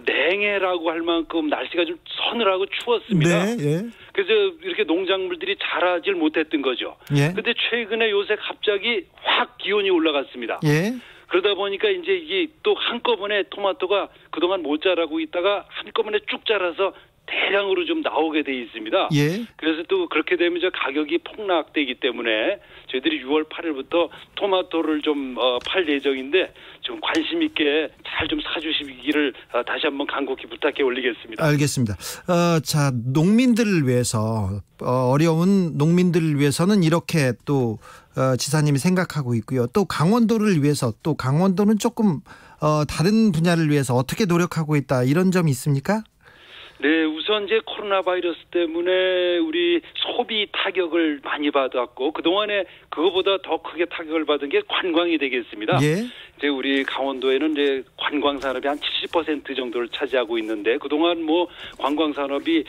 냉해라고 할 만큼 날씨가 좀 서늘하고 추웠습니다.
네, 예.
그래서 이렇게 농작물들이 자라질 못했던 거죠. 예. 근데 최근에 요새 갑자기 확 기온이 올라갔습니다. 예. 그러다 보니까 이제 이게 또 한꺼번에 토마토가 그동안 못 자라고 있다가 한꺼번에 쭉 자라서 대량으로 좀 나오게 돼 있습니다. 예. 그래서 또 그렇게 되면 저 가격이 폭락되기 때문에 저희들이 6월 8일부터 토마토를 좀 팔 예정인데 좀 관심 있게 잘 좀 사주시기를 다시 한번 간곡히 부탁해 올리겠습니다.
알겠습니다. 자, 농민들을 위해서 어려운 농민들을 위해서는 이렇게 또 지사님이 생각하고 있고요. 또 강원도를 위해서 또 강원도는 조금 다른 분야를 위해서 어떻게 노력하고 있다 이런 점이 있습니까?
네, 우선 이제 코로나 바이러스 때문에 우리 소비 타격을 많이 받았고 그동안에 그거보다 더 크게 타격을 받은 게 관광이 되겠습니다. 예. 이제 우리 강원도에는 이제 관광 산업이 한 70% 정도를 차지하고 있는데 그동안 뭐 관광 산업이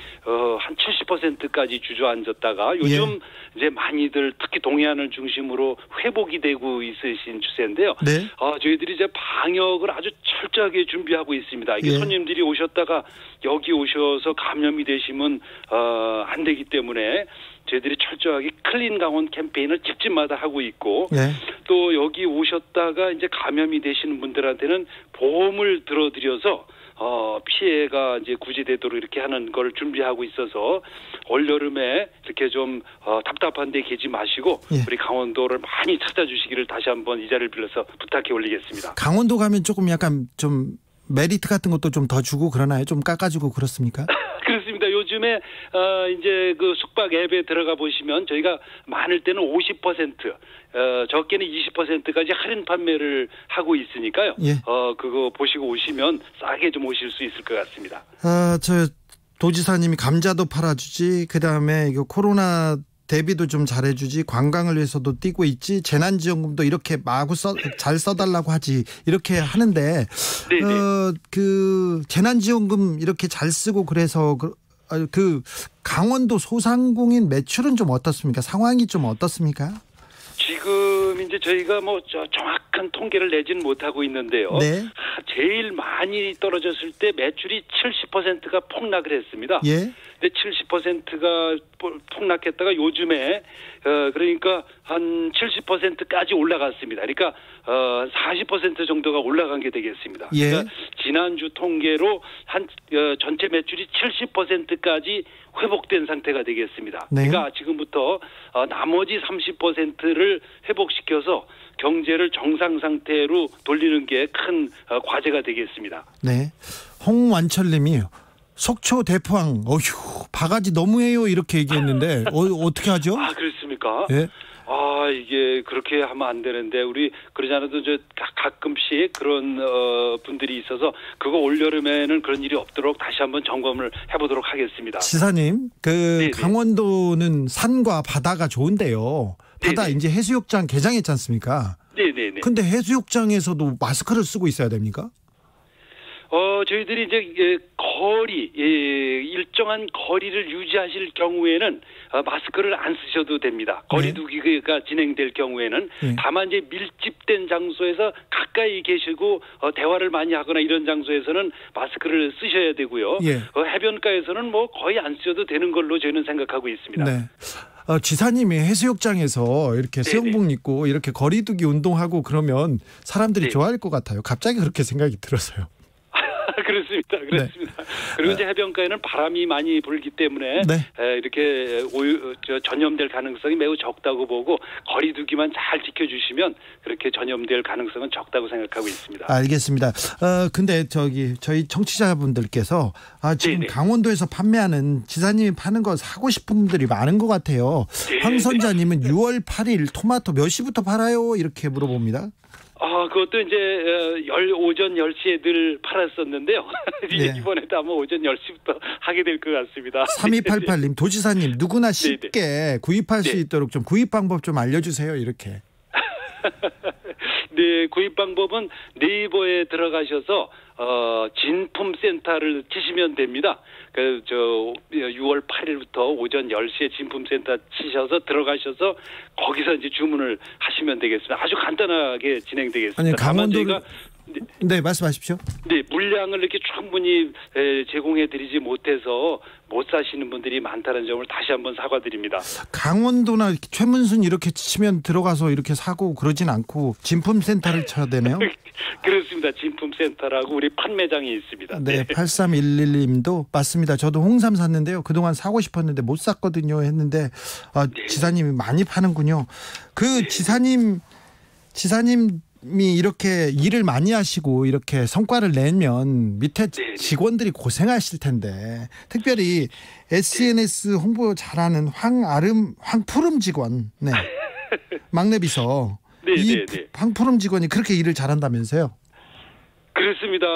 한 70%까지 주저앉았다가 요즘 이제 많이들 특히 동해안을 중심으로 회복이 되고 있으신 추세인데요. 네. 저희들이 이제 방역을 아주 철저하게 준비하고 있습니다. 이게 손님들이 오셨다가 여기 오셔서 감염이 되시면 안 되기 때문에 저희들이 철저하게 클린 강원 캠페인을 집집마다 하고 있고 또 여기 오셨다가 이제 감염이 되시는 분들한테는 보험을 들어드려서 피해가 이제 구제되도록 이렇게 하는 걸 준비하고 있어서 올여름에 이렇게 좀 답답한 데 계지 마시고 우리 강원도를 많이 찾아주시기를 다시 한번 이 자리를 빌려서 부탁해 올리겠습니다.
강원도 가면 조금 약간 좀 메리트 같은 것도 좀 더 주고 그러나요? 좀 깎아주고 그렇습니까?
그렇습니다. 요즘에 이제 그 숙박 앱에 들어가 보시면 저희가 많을 때는 50%, 적게는 20%까지 할인 판매를 하고 있으니까요. 그거 보시고 오시면 싸게 좀 오실 수 있을 것 같습니다.
저 도지사님이 감자도 팔아주지, 그 다음에 이거 코로나 대비도 좀 잘해주지, 관광을 위해서도 뛰고 있지, 재난지원금도 이렇게 마구 잘 써달라고 하지, 이렇게 하는데 그 재난지원금 이렇게 잘 쓰고 그래서 그 강원도 소상공인 매출은 좀 어떻습니까? 상황이 좀 어떻습니까?
지금 이제 저희가 뭐 정확한 통계를 내지는 못하고 있는데요. 네. 제일 많이 떨어졌을 때 매출이 70%가 폭락을 했습니다. 예. 70%가 폭락했다가 요즘에 그러니까 한 70%까지 올라갔습니다. 그러니까 40% 정도가 올라간 게 되겠습니다. 예. 그러니까 지난주 통계로 한 전체 매출이 70%까지 회복된 상태가 되겠습니다. 네. 그러니까 지금부터 나머지 30%를 회복시켜서 경제를 정상 상태로 돌리는 게 큰 과제가 되겠습니다.
네. 홍완철님이 속초 대포항 바가지 너무해요 이렇게 얘기했는데 어떻게 하죠?
그렇습니까?
예.
이게 그렇게 하면 안 되는데 우리 그러지 않아도 가끔씩 그런 분들이 있어서 그거 올여름에는 그런 일이 없도록 다시 한번 점검을 해보도록 하겠습니다.
지사님, 네네. 강원도는 산과 바다가 좋은데요. 바다 네네. 이제 해수욕장 개장했지 않습니까? 네네네. 근데 해수욕장에서도 마스크를 쓰고 있어야 됩니까?
저희들이 이제 일정한 거리를 유지하실 경우에는 마스크를 안 쓰셔도 됩니다. 거리두기가 진행될 경우에는 다만 이제 밀집된 장소에서 가까이 계시고 대화를 많이 하거나 이런 장소에서는 마스크를 쓰셔야 되고요. 해변가에서는 뭐 거의 안 쓰셔도 되는 걸로 저희는 생각하고 있습니다.
네. 지사님이 해수욕장에서 이렇게 수영복 입고 이렇게 거리두기 운동하고 그러면 사람들이 좋아할 것 같아요. 갑자기 그렇게 생각이 들어서요.
그렇습니다. 그리고 이제 해변가에는 바람이 많이 불기 때문에 이렇게 전염될 가능성이 매우 적다고 보고 거리두기만 잘 지켜주시면 그렇게 전염될 가능성은 적다고 생각하고 있습니다. 알겠습니다.
근데 저희 청취자분들께서 지금 강원도에서 판매하는 지사님이 파는 거 사고 싶은 분들이 많은 것 같아요. 황선자님은 6월 8일 토마토 몇 시부터 팔아요? 이렇게 물어봅니다.
그것도 이제 오전 10시에 늘 팔았었는데요. 이번에도 아마 오전 10시부터 하게 될 것 같습니다.
3288님, 도지사님 누구나 쉽게 구입할 수 있도록 좀 구입 방법 좀 알려주세요. 이렇게.
네, 구입 방법은 네이버에 들어가셔서 진품센터를 치시면 됩니다. 6월 8일부터 오전 10시에 진품센터 치셔서 들어가셔서 거기서 이제 주문을 하시면 되겠습니다. 아주 간단하게 진행되겠습니다.
아니, 강원도가 네, 말씀하십시오.
네, 물량을 이렇게 충분히 제공해드리지 못해서 못 사시는 분들이 많다는 점을 다시 한번 사과드립니다.
강원도나 최문순 이렇게 치면 들어가서 이렇게 사고 그러진 않고 진품센터를 쳐야 되네요.
그렇습니다. 진품센터라고 우리 판매장이 있습니다.
네, 8311님도 맞습니다. 저도 홍삼 샀는데요. 그동안 사고 싶었는데 못 샀거든요. 했는데 지사님이 많이 파는군요. 지사님이 이렇게 일을 많이 하시고 이렇게 성과를 내면 밑에 직원들이 고생하실 텐데 특별히 SNS 홍보 잘하는 황푸름 직원, 막내 비서, 이 황푸름 직원이 그렇게 일을 잘한다면서요?
그렇습니다.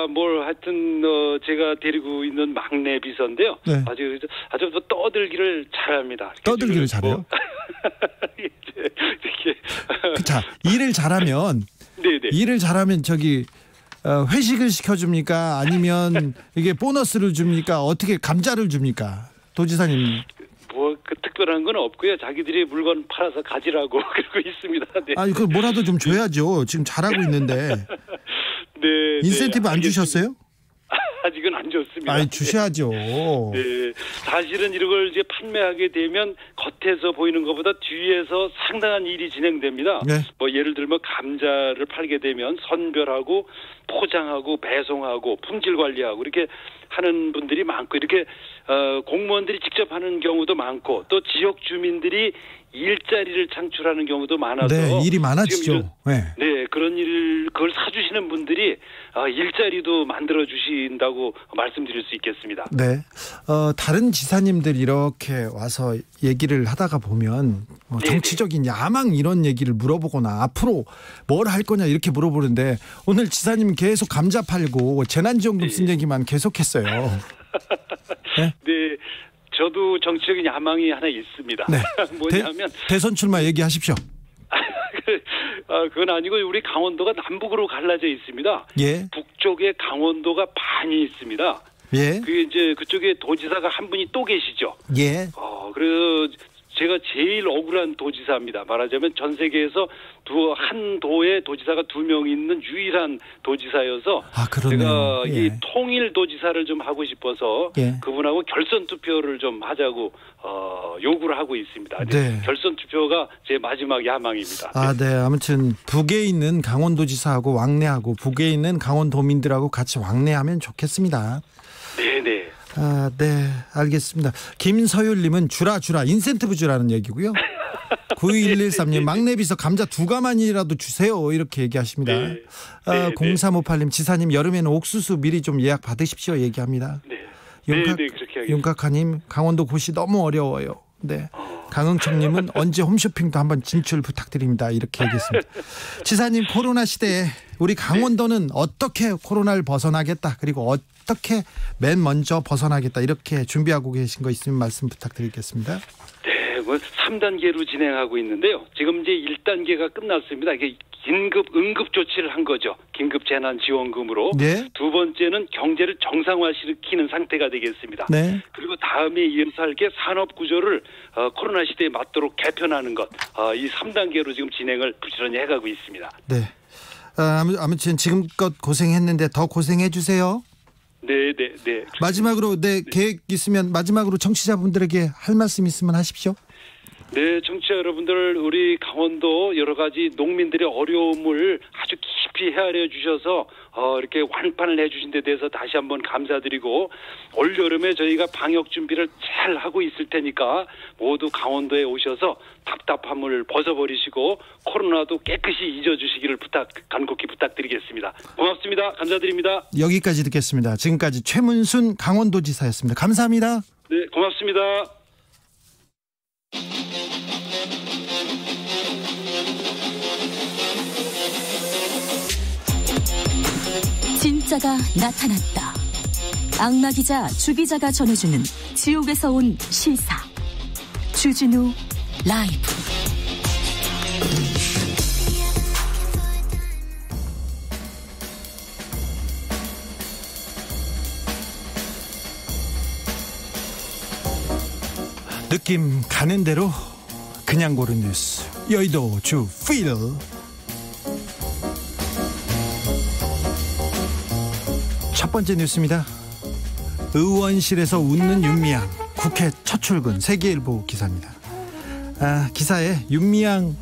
하여튼 제가 데리고 있는 막내 비서인데요. 아주 떠들기를 잘합니다.
떠들기를 잘해요? 자, 일을 잘하면 회식을 시켜줍니까? 아니면 이게 보너스를 줍니까? 어떻게 감자를 줍니까? 도지사님.
특별한 건 없고요. 자기들이 물건 팔아서 가지라고 그러고 있습니다.
그 뭐라도 좀 줘야죠. 지금 잘하고 있는데. 인센티브 안 주셨어요?
아직은 안 줬습니다.
주셔야죠.
사실은 이걸 이제 판매하게 되면 겉에서 보이는 것보다 뒤에서 상당한 일이 진행됩니다. 예를 들면 감자를 팔게 되면 선별하고 포장하고 배송하고 품질 관리하고 이렇게 하는 분들이 많고 이렇게 공무원들이 직접 하는 경우도 많고 또 지역 주민들이 일자리를 창출하는 경우도 많아서
일이 많아지죠.
그런 그걸 사주시는 분들이 일자리도 만들어 주신다고 말씀드릴 수 있겠습니다.
다른 지사님들 이렇게 와서 얘기를 하다가 보면 정치적인 야망 이런 얘기를 물어보거나 앞으로 뭘 할 거냐 이렇게 물어보는데 오늘 지사님 계속 감자 팔고 재난지원금 쓴 얘기만 계속했어요.
저도 정치적인 야망이 하나 있습니다. 뭐냐면
대선 출마 얘기하십시오.
그건 아니고 우리 강원도가 남북으로 갈라져 있습니다. 북쪽에 강원도가 반이 있습니다. 그게 이제 그쪽에 도지사가 한 분이 또 계시죠. 그래서 제가 제일 억울한 도지사입니다. 말하자면 전 세계에서 한 도에 도지사가 2명 있는 유일한 도지사여서 제가 이 통일 도지사를 좀 하고 싶어서 그분하고 결선 투표를 좀 하자고 요구를 하고 있습니다. 결선 투표가 제 마지막 야망입니다.
아무튼 북에 있는 강원도지사하고 왕래하고 북에 있는 강원도민들하고 같이 왕래하면 좋겠습니다. 알겠습니다. 김서율님은 주라 인센티브 주라는 얘기고요. 9113님 막내비서 감자 2가마니라도 주세요 이렇게 얘기하십니다. 0358님 지사님 여름에는 옥수수 미리 좀 예약 받으십시오 얘기합니다. 윤카카님 강원도 곳이 너무 어려워요. 강흥청님은 언제 홈쇼핑도 한번 진출 부탁드립니다 이렇게 얘기했습니다. 지사님 코로나 시대에 우리 강원도는 어떻게 코로나를 벗어나겠다 그리고 어떻게 맨 먼저 벗어나겠다 이렇게 준비하고 계신 거 있으면 말씀 부탁드리겠습니다.
3단계로 진행하고 있는데요. 지금 이제 1단계가 끝났습니다. 이게 응급 조치를 한 거죠. 긴급 재난지원금으로.
네.
두 번째는 경제를 정상화시키는 상태가 되겠습니다.
네.
그리고 다음에 이어서 할 게 산업 구조를 코로나 시대에 맞도록 개편하는 것. 이 3단계로 지금 진행을 부지런히 해가고 있습니다.
네. 아무튼 지금껏 고생했는데 더 고생해 주세요.
네.
마지막으로 계획 있으면 마지막으로 청취자분들에게 할 말씀 있으면 하십시오.
네, 청취자 여러분들, 우리 강원도 여러 가지 농민들의 어려움을 아주 깊이 헤아려 주셔서 이렇게 완판을 해주신 데 대해서 다시 한번 감사드리고, 올 여름에 저희가 방역 준비를 잘 하고 있을 테니까 모두 강원도에 오셔서 답답함을 벗어버리시고 코로나도 깨끗이 잊어주시기를 간곡히 부탁드리겠습니다. 고맙습니다. 감사드립니다.
여기까지 듣겠습니다. 지금까지 최문순 강원도지사였습니다. 감사합니다.
네, 고맙습니다.
진짜가 나타났다. 악마 기자 주 기자가 전해주는 지옥에서 온 실사. 주진우 라이브.
느낌 가는 대로 그냥 고른 뉴스. 여의도 주 필. 첫 번째 뉴스입니다. 의원실에서 웃는 윤미향, 국회 첫 출근. 세계일보 기사입니다. 기사에 윤미향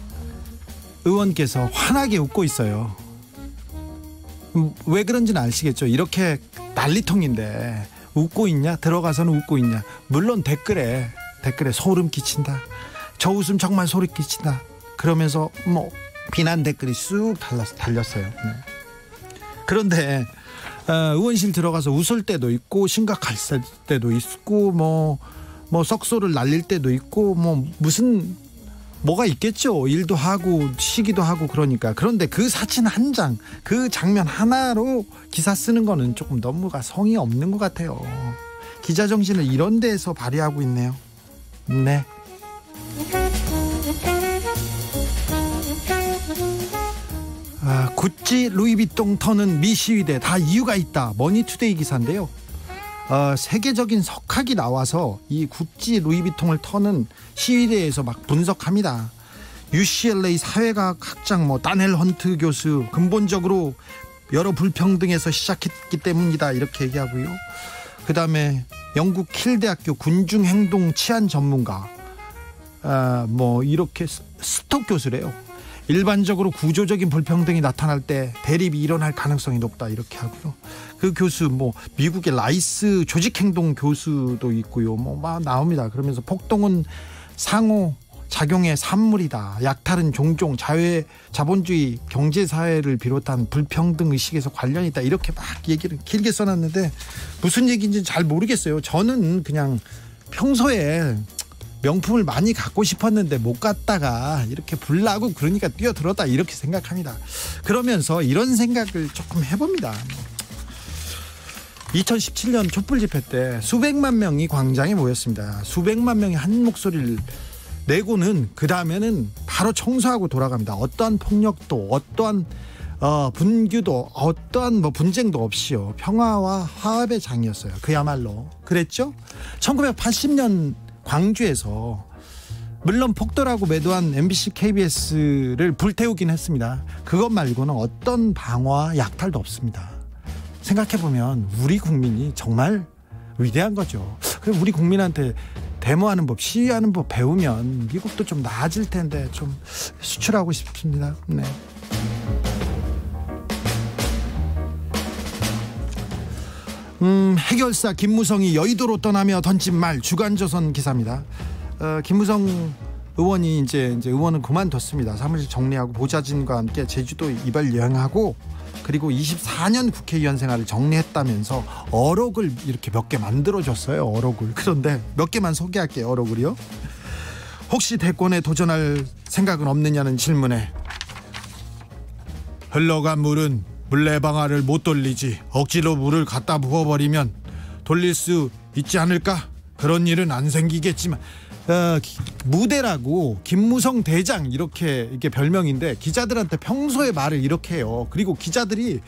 의원께서 환하게 웃고 있어요. 왜 그런지는 아시겠죠? 이렇게 난리통인데 웃고 있냐? 들어가서는 웃고 있냐? 물론 댓글에 소름 끼친다. 저 웃음 정말 소름 끼친다. 그러면서 비난 댓글이 쑥 달렸어요. 네. 그런데 의원실 들어가서 웃을 때도 있고 심각할 때도 있고 뭐 썩소를 날릴 때도 있고 뭐가 있겠죠. 일도 하고 쉬기도 하고 그러니까. 그런데 그 사진 한 장, 그 장면 하나로 기사 쓰는 거는 조금 너무가 성의 없는 것 같아요. 기자 정신을 이런 데에서 발휘하고 있네요. 네. 구찌, 루이비통 터는 미 시위대 다 이유가 있다. 머니투데이 기사인데요. 세계적인 석학이 나와서 이 구찌, 루이비통을 터는 시위대에서 막 분석합니다. UCLA 사회과학 학장 다넬 헌트 교수, 근본적으로 여러 불평등에서 시작했기 때문이다 이렇게 얘기하고요. 그 다음에 영국 킬 대학교 군중행동 치안 전문가 이렇게 스톡 교수래요. 일반적으로 구조적인 불평등이 나타날 때 대립이 일어날 가능성이 높다 이렇게 하고요. 그 교수 미국의 라이스 조직행동 교수도 있고요. 막 나옵니다. 그러면서 폭동은 상호 작용의 산물이다. 약탈은 종종 자본주의 경제사회를 비롯한 불평등 의식에서 관련이 있다. 이렇게 막 얘기를 길게 써놨는데 무슨 얘기인지 잘 모르겠어요. 저는 그냥 평소에 명품을 많이 갖고 싶었는데 못 갔다가 이렇게 불나고 그러니까 뛰어들었다 이렇게 생각합니다. 그러면서 이런 생각을 조금 해봅니다. 2017년 촛불 집회 때 수백만 명이 광장에 모였습니다. 수백만 명이 한 목소리를 내고는 그 다음에는 바로 청소하고 돌아갑니다. 어떠한 폭력도 어떠한 분규도 어떠한 분쟁도 없이요. 평화와 화합의 장이었어요. 그야말로 그랬죠. 1980년 광주에서 물론 폭도라고 매도한 MBC, KBS를 불태우긴 했습니다. 그것 말고는 어떤 방어와 약탈도 없습니다. 생각해보면 우리 국민이 정말 위대한 거죠. 그럼 우리 국민한테 데모하는 법, 시위하는 법 배우면 미국도 좀 나아질 텐데 좀 수출하고 싶습니다. 네. 해결사 김무성이 여의도로 떠나며 던진 말. 주간조선 기사입니다. 김무성 의원이 이제 의원은 그만뒀습니다. 사무실 정리하고 보좌진과 함께 제주도 이별 여행하고 그리고 24년 국회의원 생활을 정리했다면서 어록을 이렇게 몇 개 만들어줬어요. 어록을. 그런데 몇 개만 소개할게요. 어록을요. 혹시 대권에 도전할 생각은 없느냐는 질문에 흘러간 물은 물레방아를 못 돌리지 억지로 물을 갖다 부어버리면 돌릴 수 있지 않을까? 그런 일은 안 생기겠지만 무대라고 김무성 대장 이렇게 별명인데 기자들한테 평소에 말을 이렇게 해요. 그리고 기자들이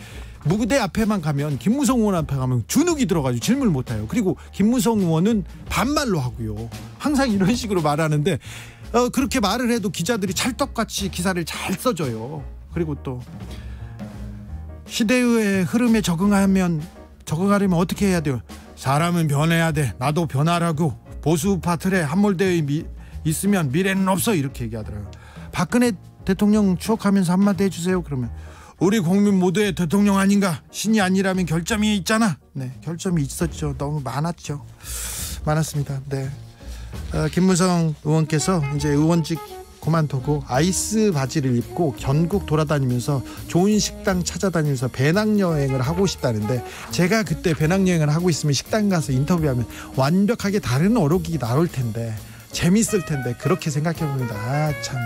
무대 앞에만 가면 김무성 의원 앞에 가면 주눅이 들어가지고 질문을 못해요. 그리고 김무성 의원은 반말로 하고요. 항상 이런 식으로 말하는데 그렇게 말을 해도 기자들이 찰떡같이 기사를 잘 써줘요. 그리고 또 시대의 흐름에 적응하려면 어떻게 해야 돼요? 사람은 변해야 돼. 나도 변하라고. 보수파 틀에 함몰되어 있으면 미래는 없어. 이렇게 얘기하더라고요. 박근혜 대통령 추억하면서 한마디 해주세요. 그러면 우리 국민 모두의 대통령 아닌가? 신이 아니라면 결점이 있잖아. 네, 결점이 있었죠. 너무 많았습니다. 네, 김무성 의원께서 이제 의원직 그만두고 아이스 바지를 입고 전국 돌아다니면서 좋은 식당 찾아다니면서 배낭여행을 하고 싶다는데, 제가 그때 배낭여행을 하고 있으면 식당 가서 인터뷰하면 완벽하게 다른 어록이 나올 텐데 재밌을 텐데 그렇게 생각해 봅니다. 참,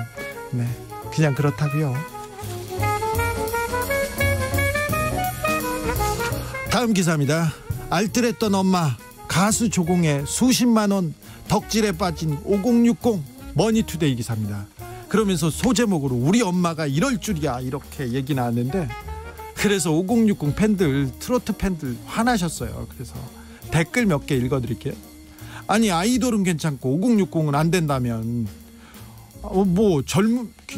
네, 그냥 그렇다고요. 다음 기사입니다. 알뜰했던 엄마, 가수 조공에 수십만 원 덕질에 빠진 5060 머니투데이 기사입니다. 그러면서 소제목으로 우리 엄마가 이럴 줄이야 이렇게 얘기 나왔는데, 그래서 5060 팬들, 트로트 팬들 화나셨어요. 그래서 댓글 몇 개 읽어드릴게요. 아니, 아이돌은 괜찮고 5060은 안 된다면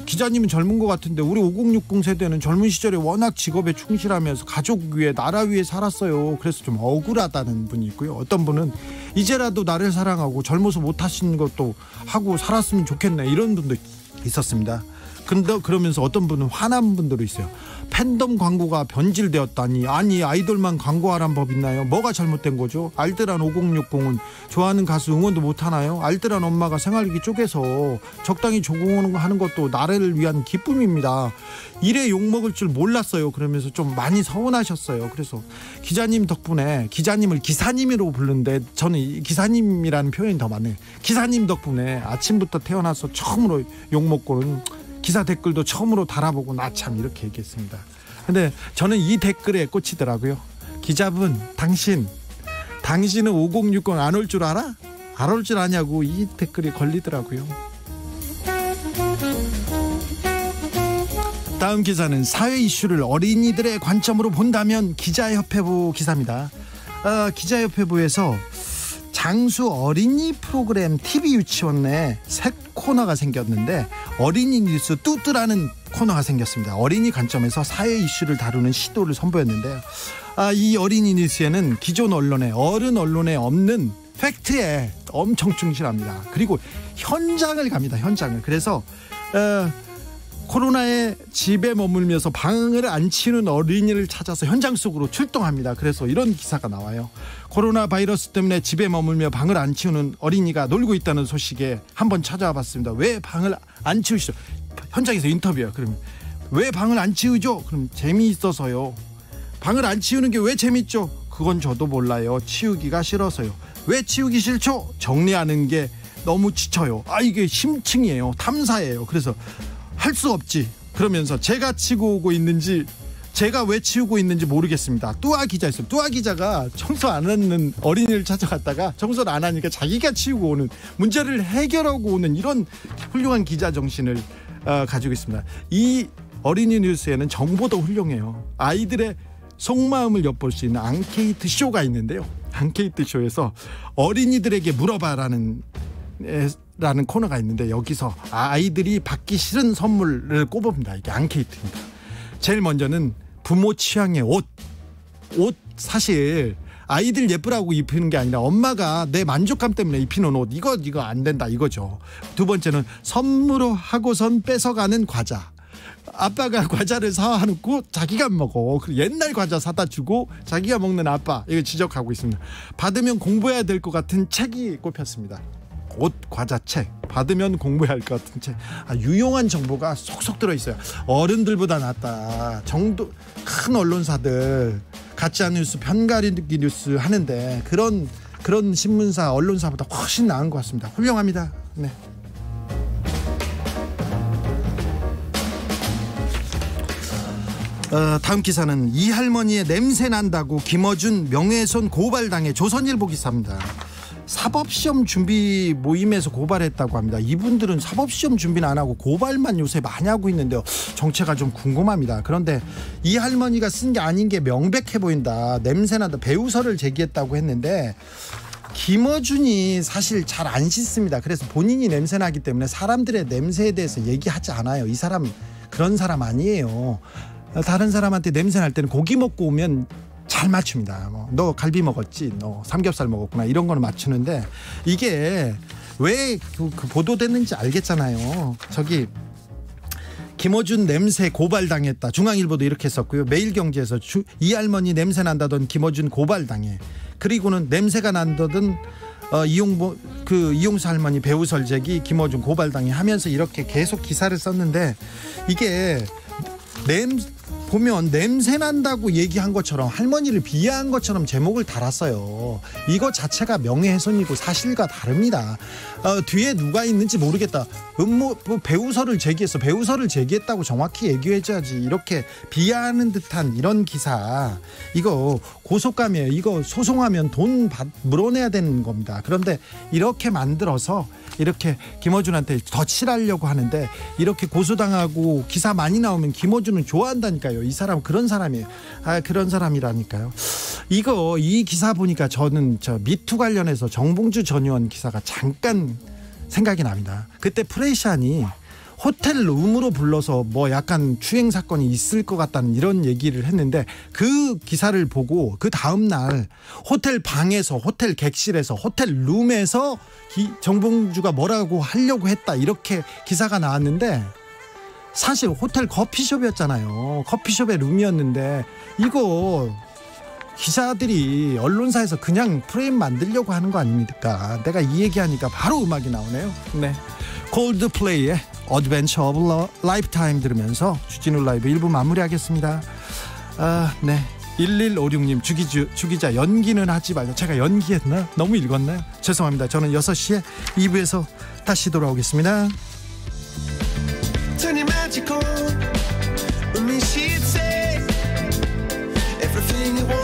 기자님은 젊은 것 같은데 우리 5060 세대는 젊은 시절에 워낙 직업에 충실하면서 가족 위에 나라 위에 살았어요. 그래서 좀 억울하다는 분이 있고요. 어떤 분은 이제라도 나를 사랑하고 젊어서 못하시는 것도 하고 살았으면 좋겠네, 이런 분도 있었습니다. 근데 그러면서 어떤 분은 화난 분들도 있어요. 팬덤 광고가 변질되었다니, 아니 아이돌만 광고하란 법 있나요? 뭐가 잘못된 거죠? 알뜰한 5060은 좋아하는 가수 응원도 못하나요? 알뜰한 엄마가 생활비 쪼개서 적당히 조공하는 것도 나라를 위한 기쁨입니다. 이래 욕먹을 줄 몰랐어요. 그러면서 좀 많이 서운하셨어요. 그래서 기자님 덕분에, 기자님을 기사님으로 부르는데 저는 기사님이라는 표현이 더 많네요. 기사님 덕분에 아침부터 태어나서 처음으로 욕먹고는 기사 댓글도 처음으로 달아보고 나 참 이렇게 얘기했습니다. 근데 저는 이 댓글에 꽂히더라고요. 기자분, 당신은 5060 안 올 줄 알아? 안 올 줄 아냐고 이 댓글이 걸리더라고요. 다음 기사는 사회 이슈를 어린이들의 관점으로 본다면 기자협회부 기사입니다. 기자협회부에서 장수 어린이 프로그램 TV 유치원 내 새 코너가 생겼는데, 어린이 뉴스 뚜뚜라는 코너가 생겼습니다. 어린이 관점에서 사회 이슈를 다루는 시도를 선보였는데요. 이 어린이 뉴스에는 기존 언론에, 어른 언론에 없는 팩트에 엄청 충실합니다. 그리고 현장을 갑니다. 현장을. 그래서 코로나에 집에 머물면서 방을 안 치우는 어린이를 찾아서 현장 속으로 출동합니다. 그래서 이런 기사가 나와요. 코로나 바이러스 때문에 집에 머물며 방을 안 치우는 어린이가 놀고 있다는 소식에 한번 찾아와 봤습니다. 왜 방을 안 치우시죠? 현장에서 인터뷰해요. 그러면 왜 방을 안 치우죠? 그럼 재미있어서요. 방을 안 치우는 게 왜 재밌죠? 그건 저도 몰라요. 치우기가 싫어서요. 왜 치우기 싫죠? 정리하는 게 너무 지쳐요. 이게 심층이에요. 탐사예요. 그래서 할 수 없지. 그러면서 제가 치우고 있는지, 제가 왜 치우고 있는지 모르겠습니다. 뚜아 기자 있어요. 뚜아 기자가 청소 안 하는 어린이를 찾아갔다가 청소를 안 하니까 자기가 치우고 오는, 문제를 해결하고 오는 이런 훌륭한 기자 정신을 가지고 있습니다. 이 어린이 뉴스에는 정보도 훌륭해요. 아이들의 속마음을 엿볼 수 있는 앙케이트 쇼가 있는데요. 앙케이트 쇼에서 어린이들에게 물어봐라는 코너가 있는데, 여기서 아이들이 받기 싫은 선물을 꼽아봅니다. 이게 앙케이트입니다. 제일 먼저는 부모 취향의 옷. 사실 아이들 예쁘라고 입히는 게 아니라 엄마가 내 만족감 때문에 입히는 옷, 이거 안 된다 이거죠. 두 번째는 선물로 하고선 뺏어가는 과자. 아빠가 과자를 사놓고 자기가 먹어. 옛날 과자 사다 주고 자기가 먹는 아빠, 이거 지적하고 있습니다. 받으면 공부해야 될 것 같은 책이 꼽혔습니다. 옷, 과자, 책. 받으면 공부해야 할 것 같은 책. 유용한 정보가 속속 들어있어요. 어른들보다 낫다. 큰 언론사들 가짜뉴스, 편가르기 뉴스 하는데 그런 신문사, 언론사보다 훨씬 나은 것 같습니다. 훌륭합니다. 네. 다음 기사는 이 할머니의 냄새 난다고 김어준 명예훼손 고발당해, 조선일보 기사입니다. 사법시험 준비 모임에서 고발했다고 합니다. 이분들은 사법시험 준비는 안 하고 고발만 요새 많이 하고 있는데요. 정체가 좀 궁금합니다. 그런데 이 할머니가 쓴 게 아닌 게 명백해 보인다. 냄새난다. 배우설을 제기했다고 했는데 김어준이 사실 잘 안 씻습니다. 그래서 본인이 냄새나기 때문에 사람들의 냄새에 대해서 얘기하지 않아요. 이 사람 그런 사람 아니에요. 다른 사람한테 냄새날 때는 고기 먹고 오면 잘 맞춥니다. 너 갈비 먹었지? 너 삼겹살 먹었구나. 이런 거는 맞추는데 이게 왜 그 보도됐는지 알겠잖아요. 저기 김어준 냄새 고발당했다. 중앙일보도 이렇게 썼고요. 매일경제에서 이 할머니 냄새 난다던 김어준 고발당해. 그리고는 냄새가 난다던 이용수 할머니 배우설 제기 김어준 고발당해 하면서 이렇게 계속 기사를 썼는데 이게 보면 냄새 난다고 얘기한 것처럼 할머니를 비하한 것처럼 제목을 달았어요. 이거 자체가 명예훼손이고 사실과 다릅니다. 뒤에 누가 있는지 모르겠다. 배우설을 제기했어. 배우설을 제기했다고 정확히 얘기해줘야지. 이렇게 비하하는 듯한 이런 기사 이거 고속감이에요. 이거 소송하면 돈 물어내야 되는 겁니다. 그런데 이렇게 만들어서 이렇게 김어준한테 덧칠하려고 하는데 이렇게 고소당하고 기사 많이 나오면 김어준은 좋아한다니까요. 이 사람 그런 사람이에요. 그런 사람이라니까요. 이 기사 보니까 저는 미투 관련해서 정봉주 전 의원 기사가 잠깐 생각이 납니다. 그때 프레시안이 호텔 룸으로 불러서 뭐 약간 추행 사건이 있을 것 같다는 이런 얘기를 했는데 그 기사를 보고 그 다음 날 호텔 방에서 호텔 객실에서 호텔 룸에서 정봉주가 뭐라고 하려고 했다 이렇게 기사가 나왔는데 사실 호텔 커피숍이었잖아요. 커피숍의 룸이었는데 이거 기자들이 언론사에서 그냥 프레임 만들려고 하는 거 아닙니까? 내가 이 얘기하니까 바로 음악이 나오네요. 네, 콜드플레이의 Adventure of Lifetime 들으면서 주진우 라이브 1부 마무리하겠습니다. 네, 1156님 주기자 연기는 하지 말자. 제가 연기했나? 너무 읽었나요? 죄송합니다. 저는 6시에 2부에서 다시 돌아오겠습니다. Turn your magic on with me, she'd say everything you want.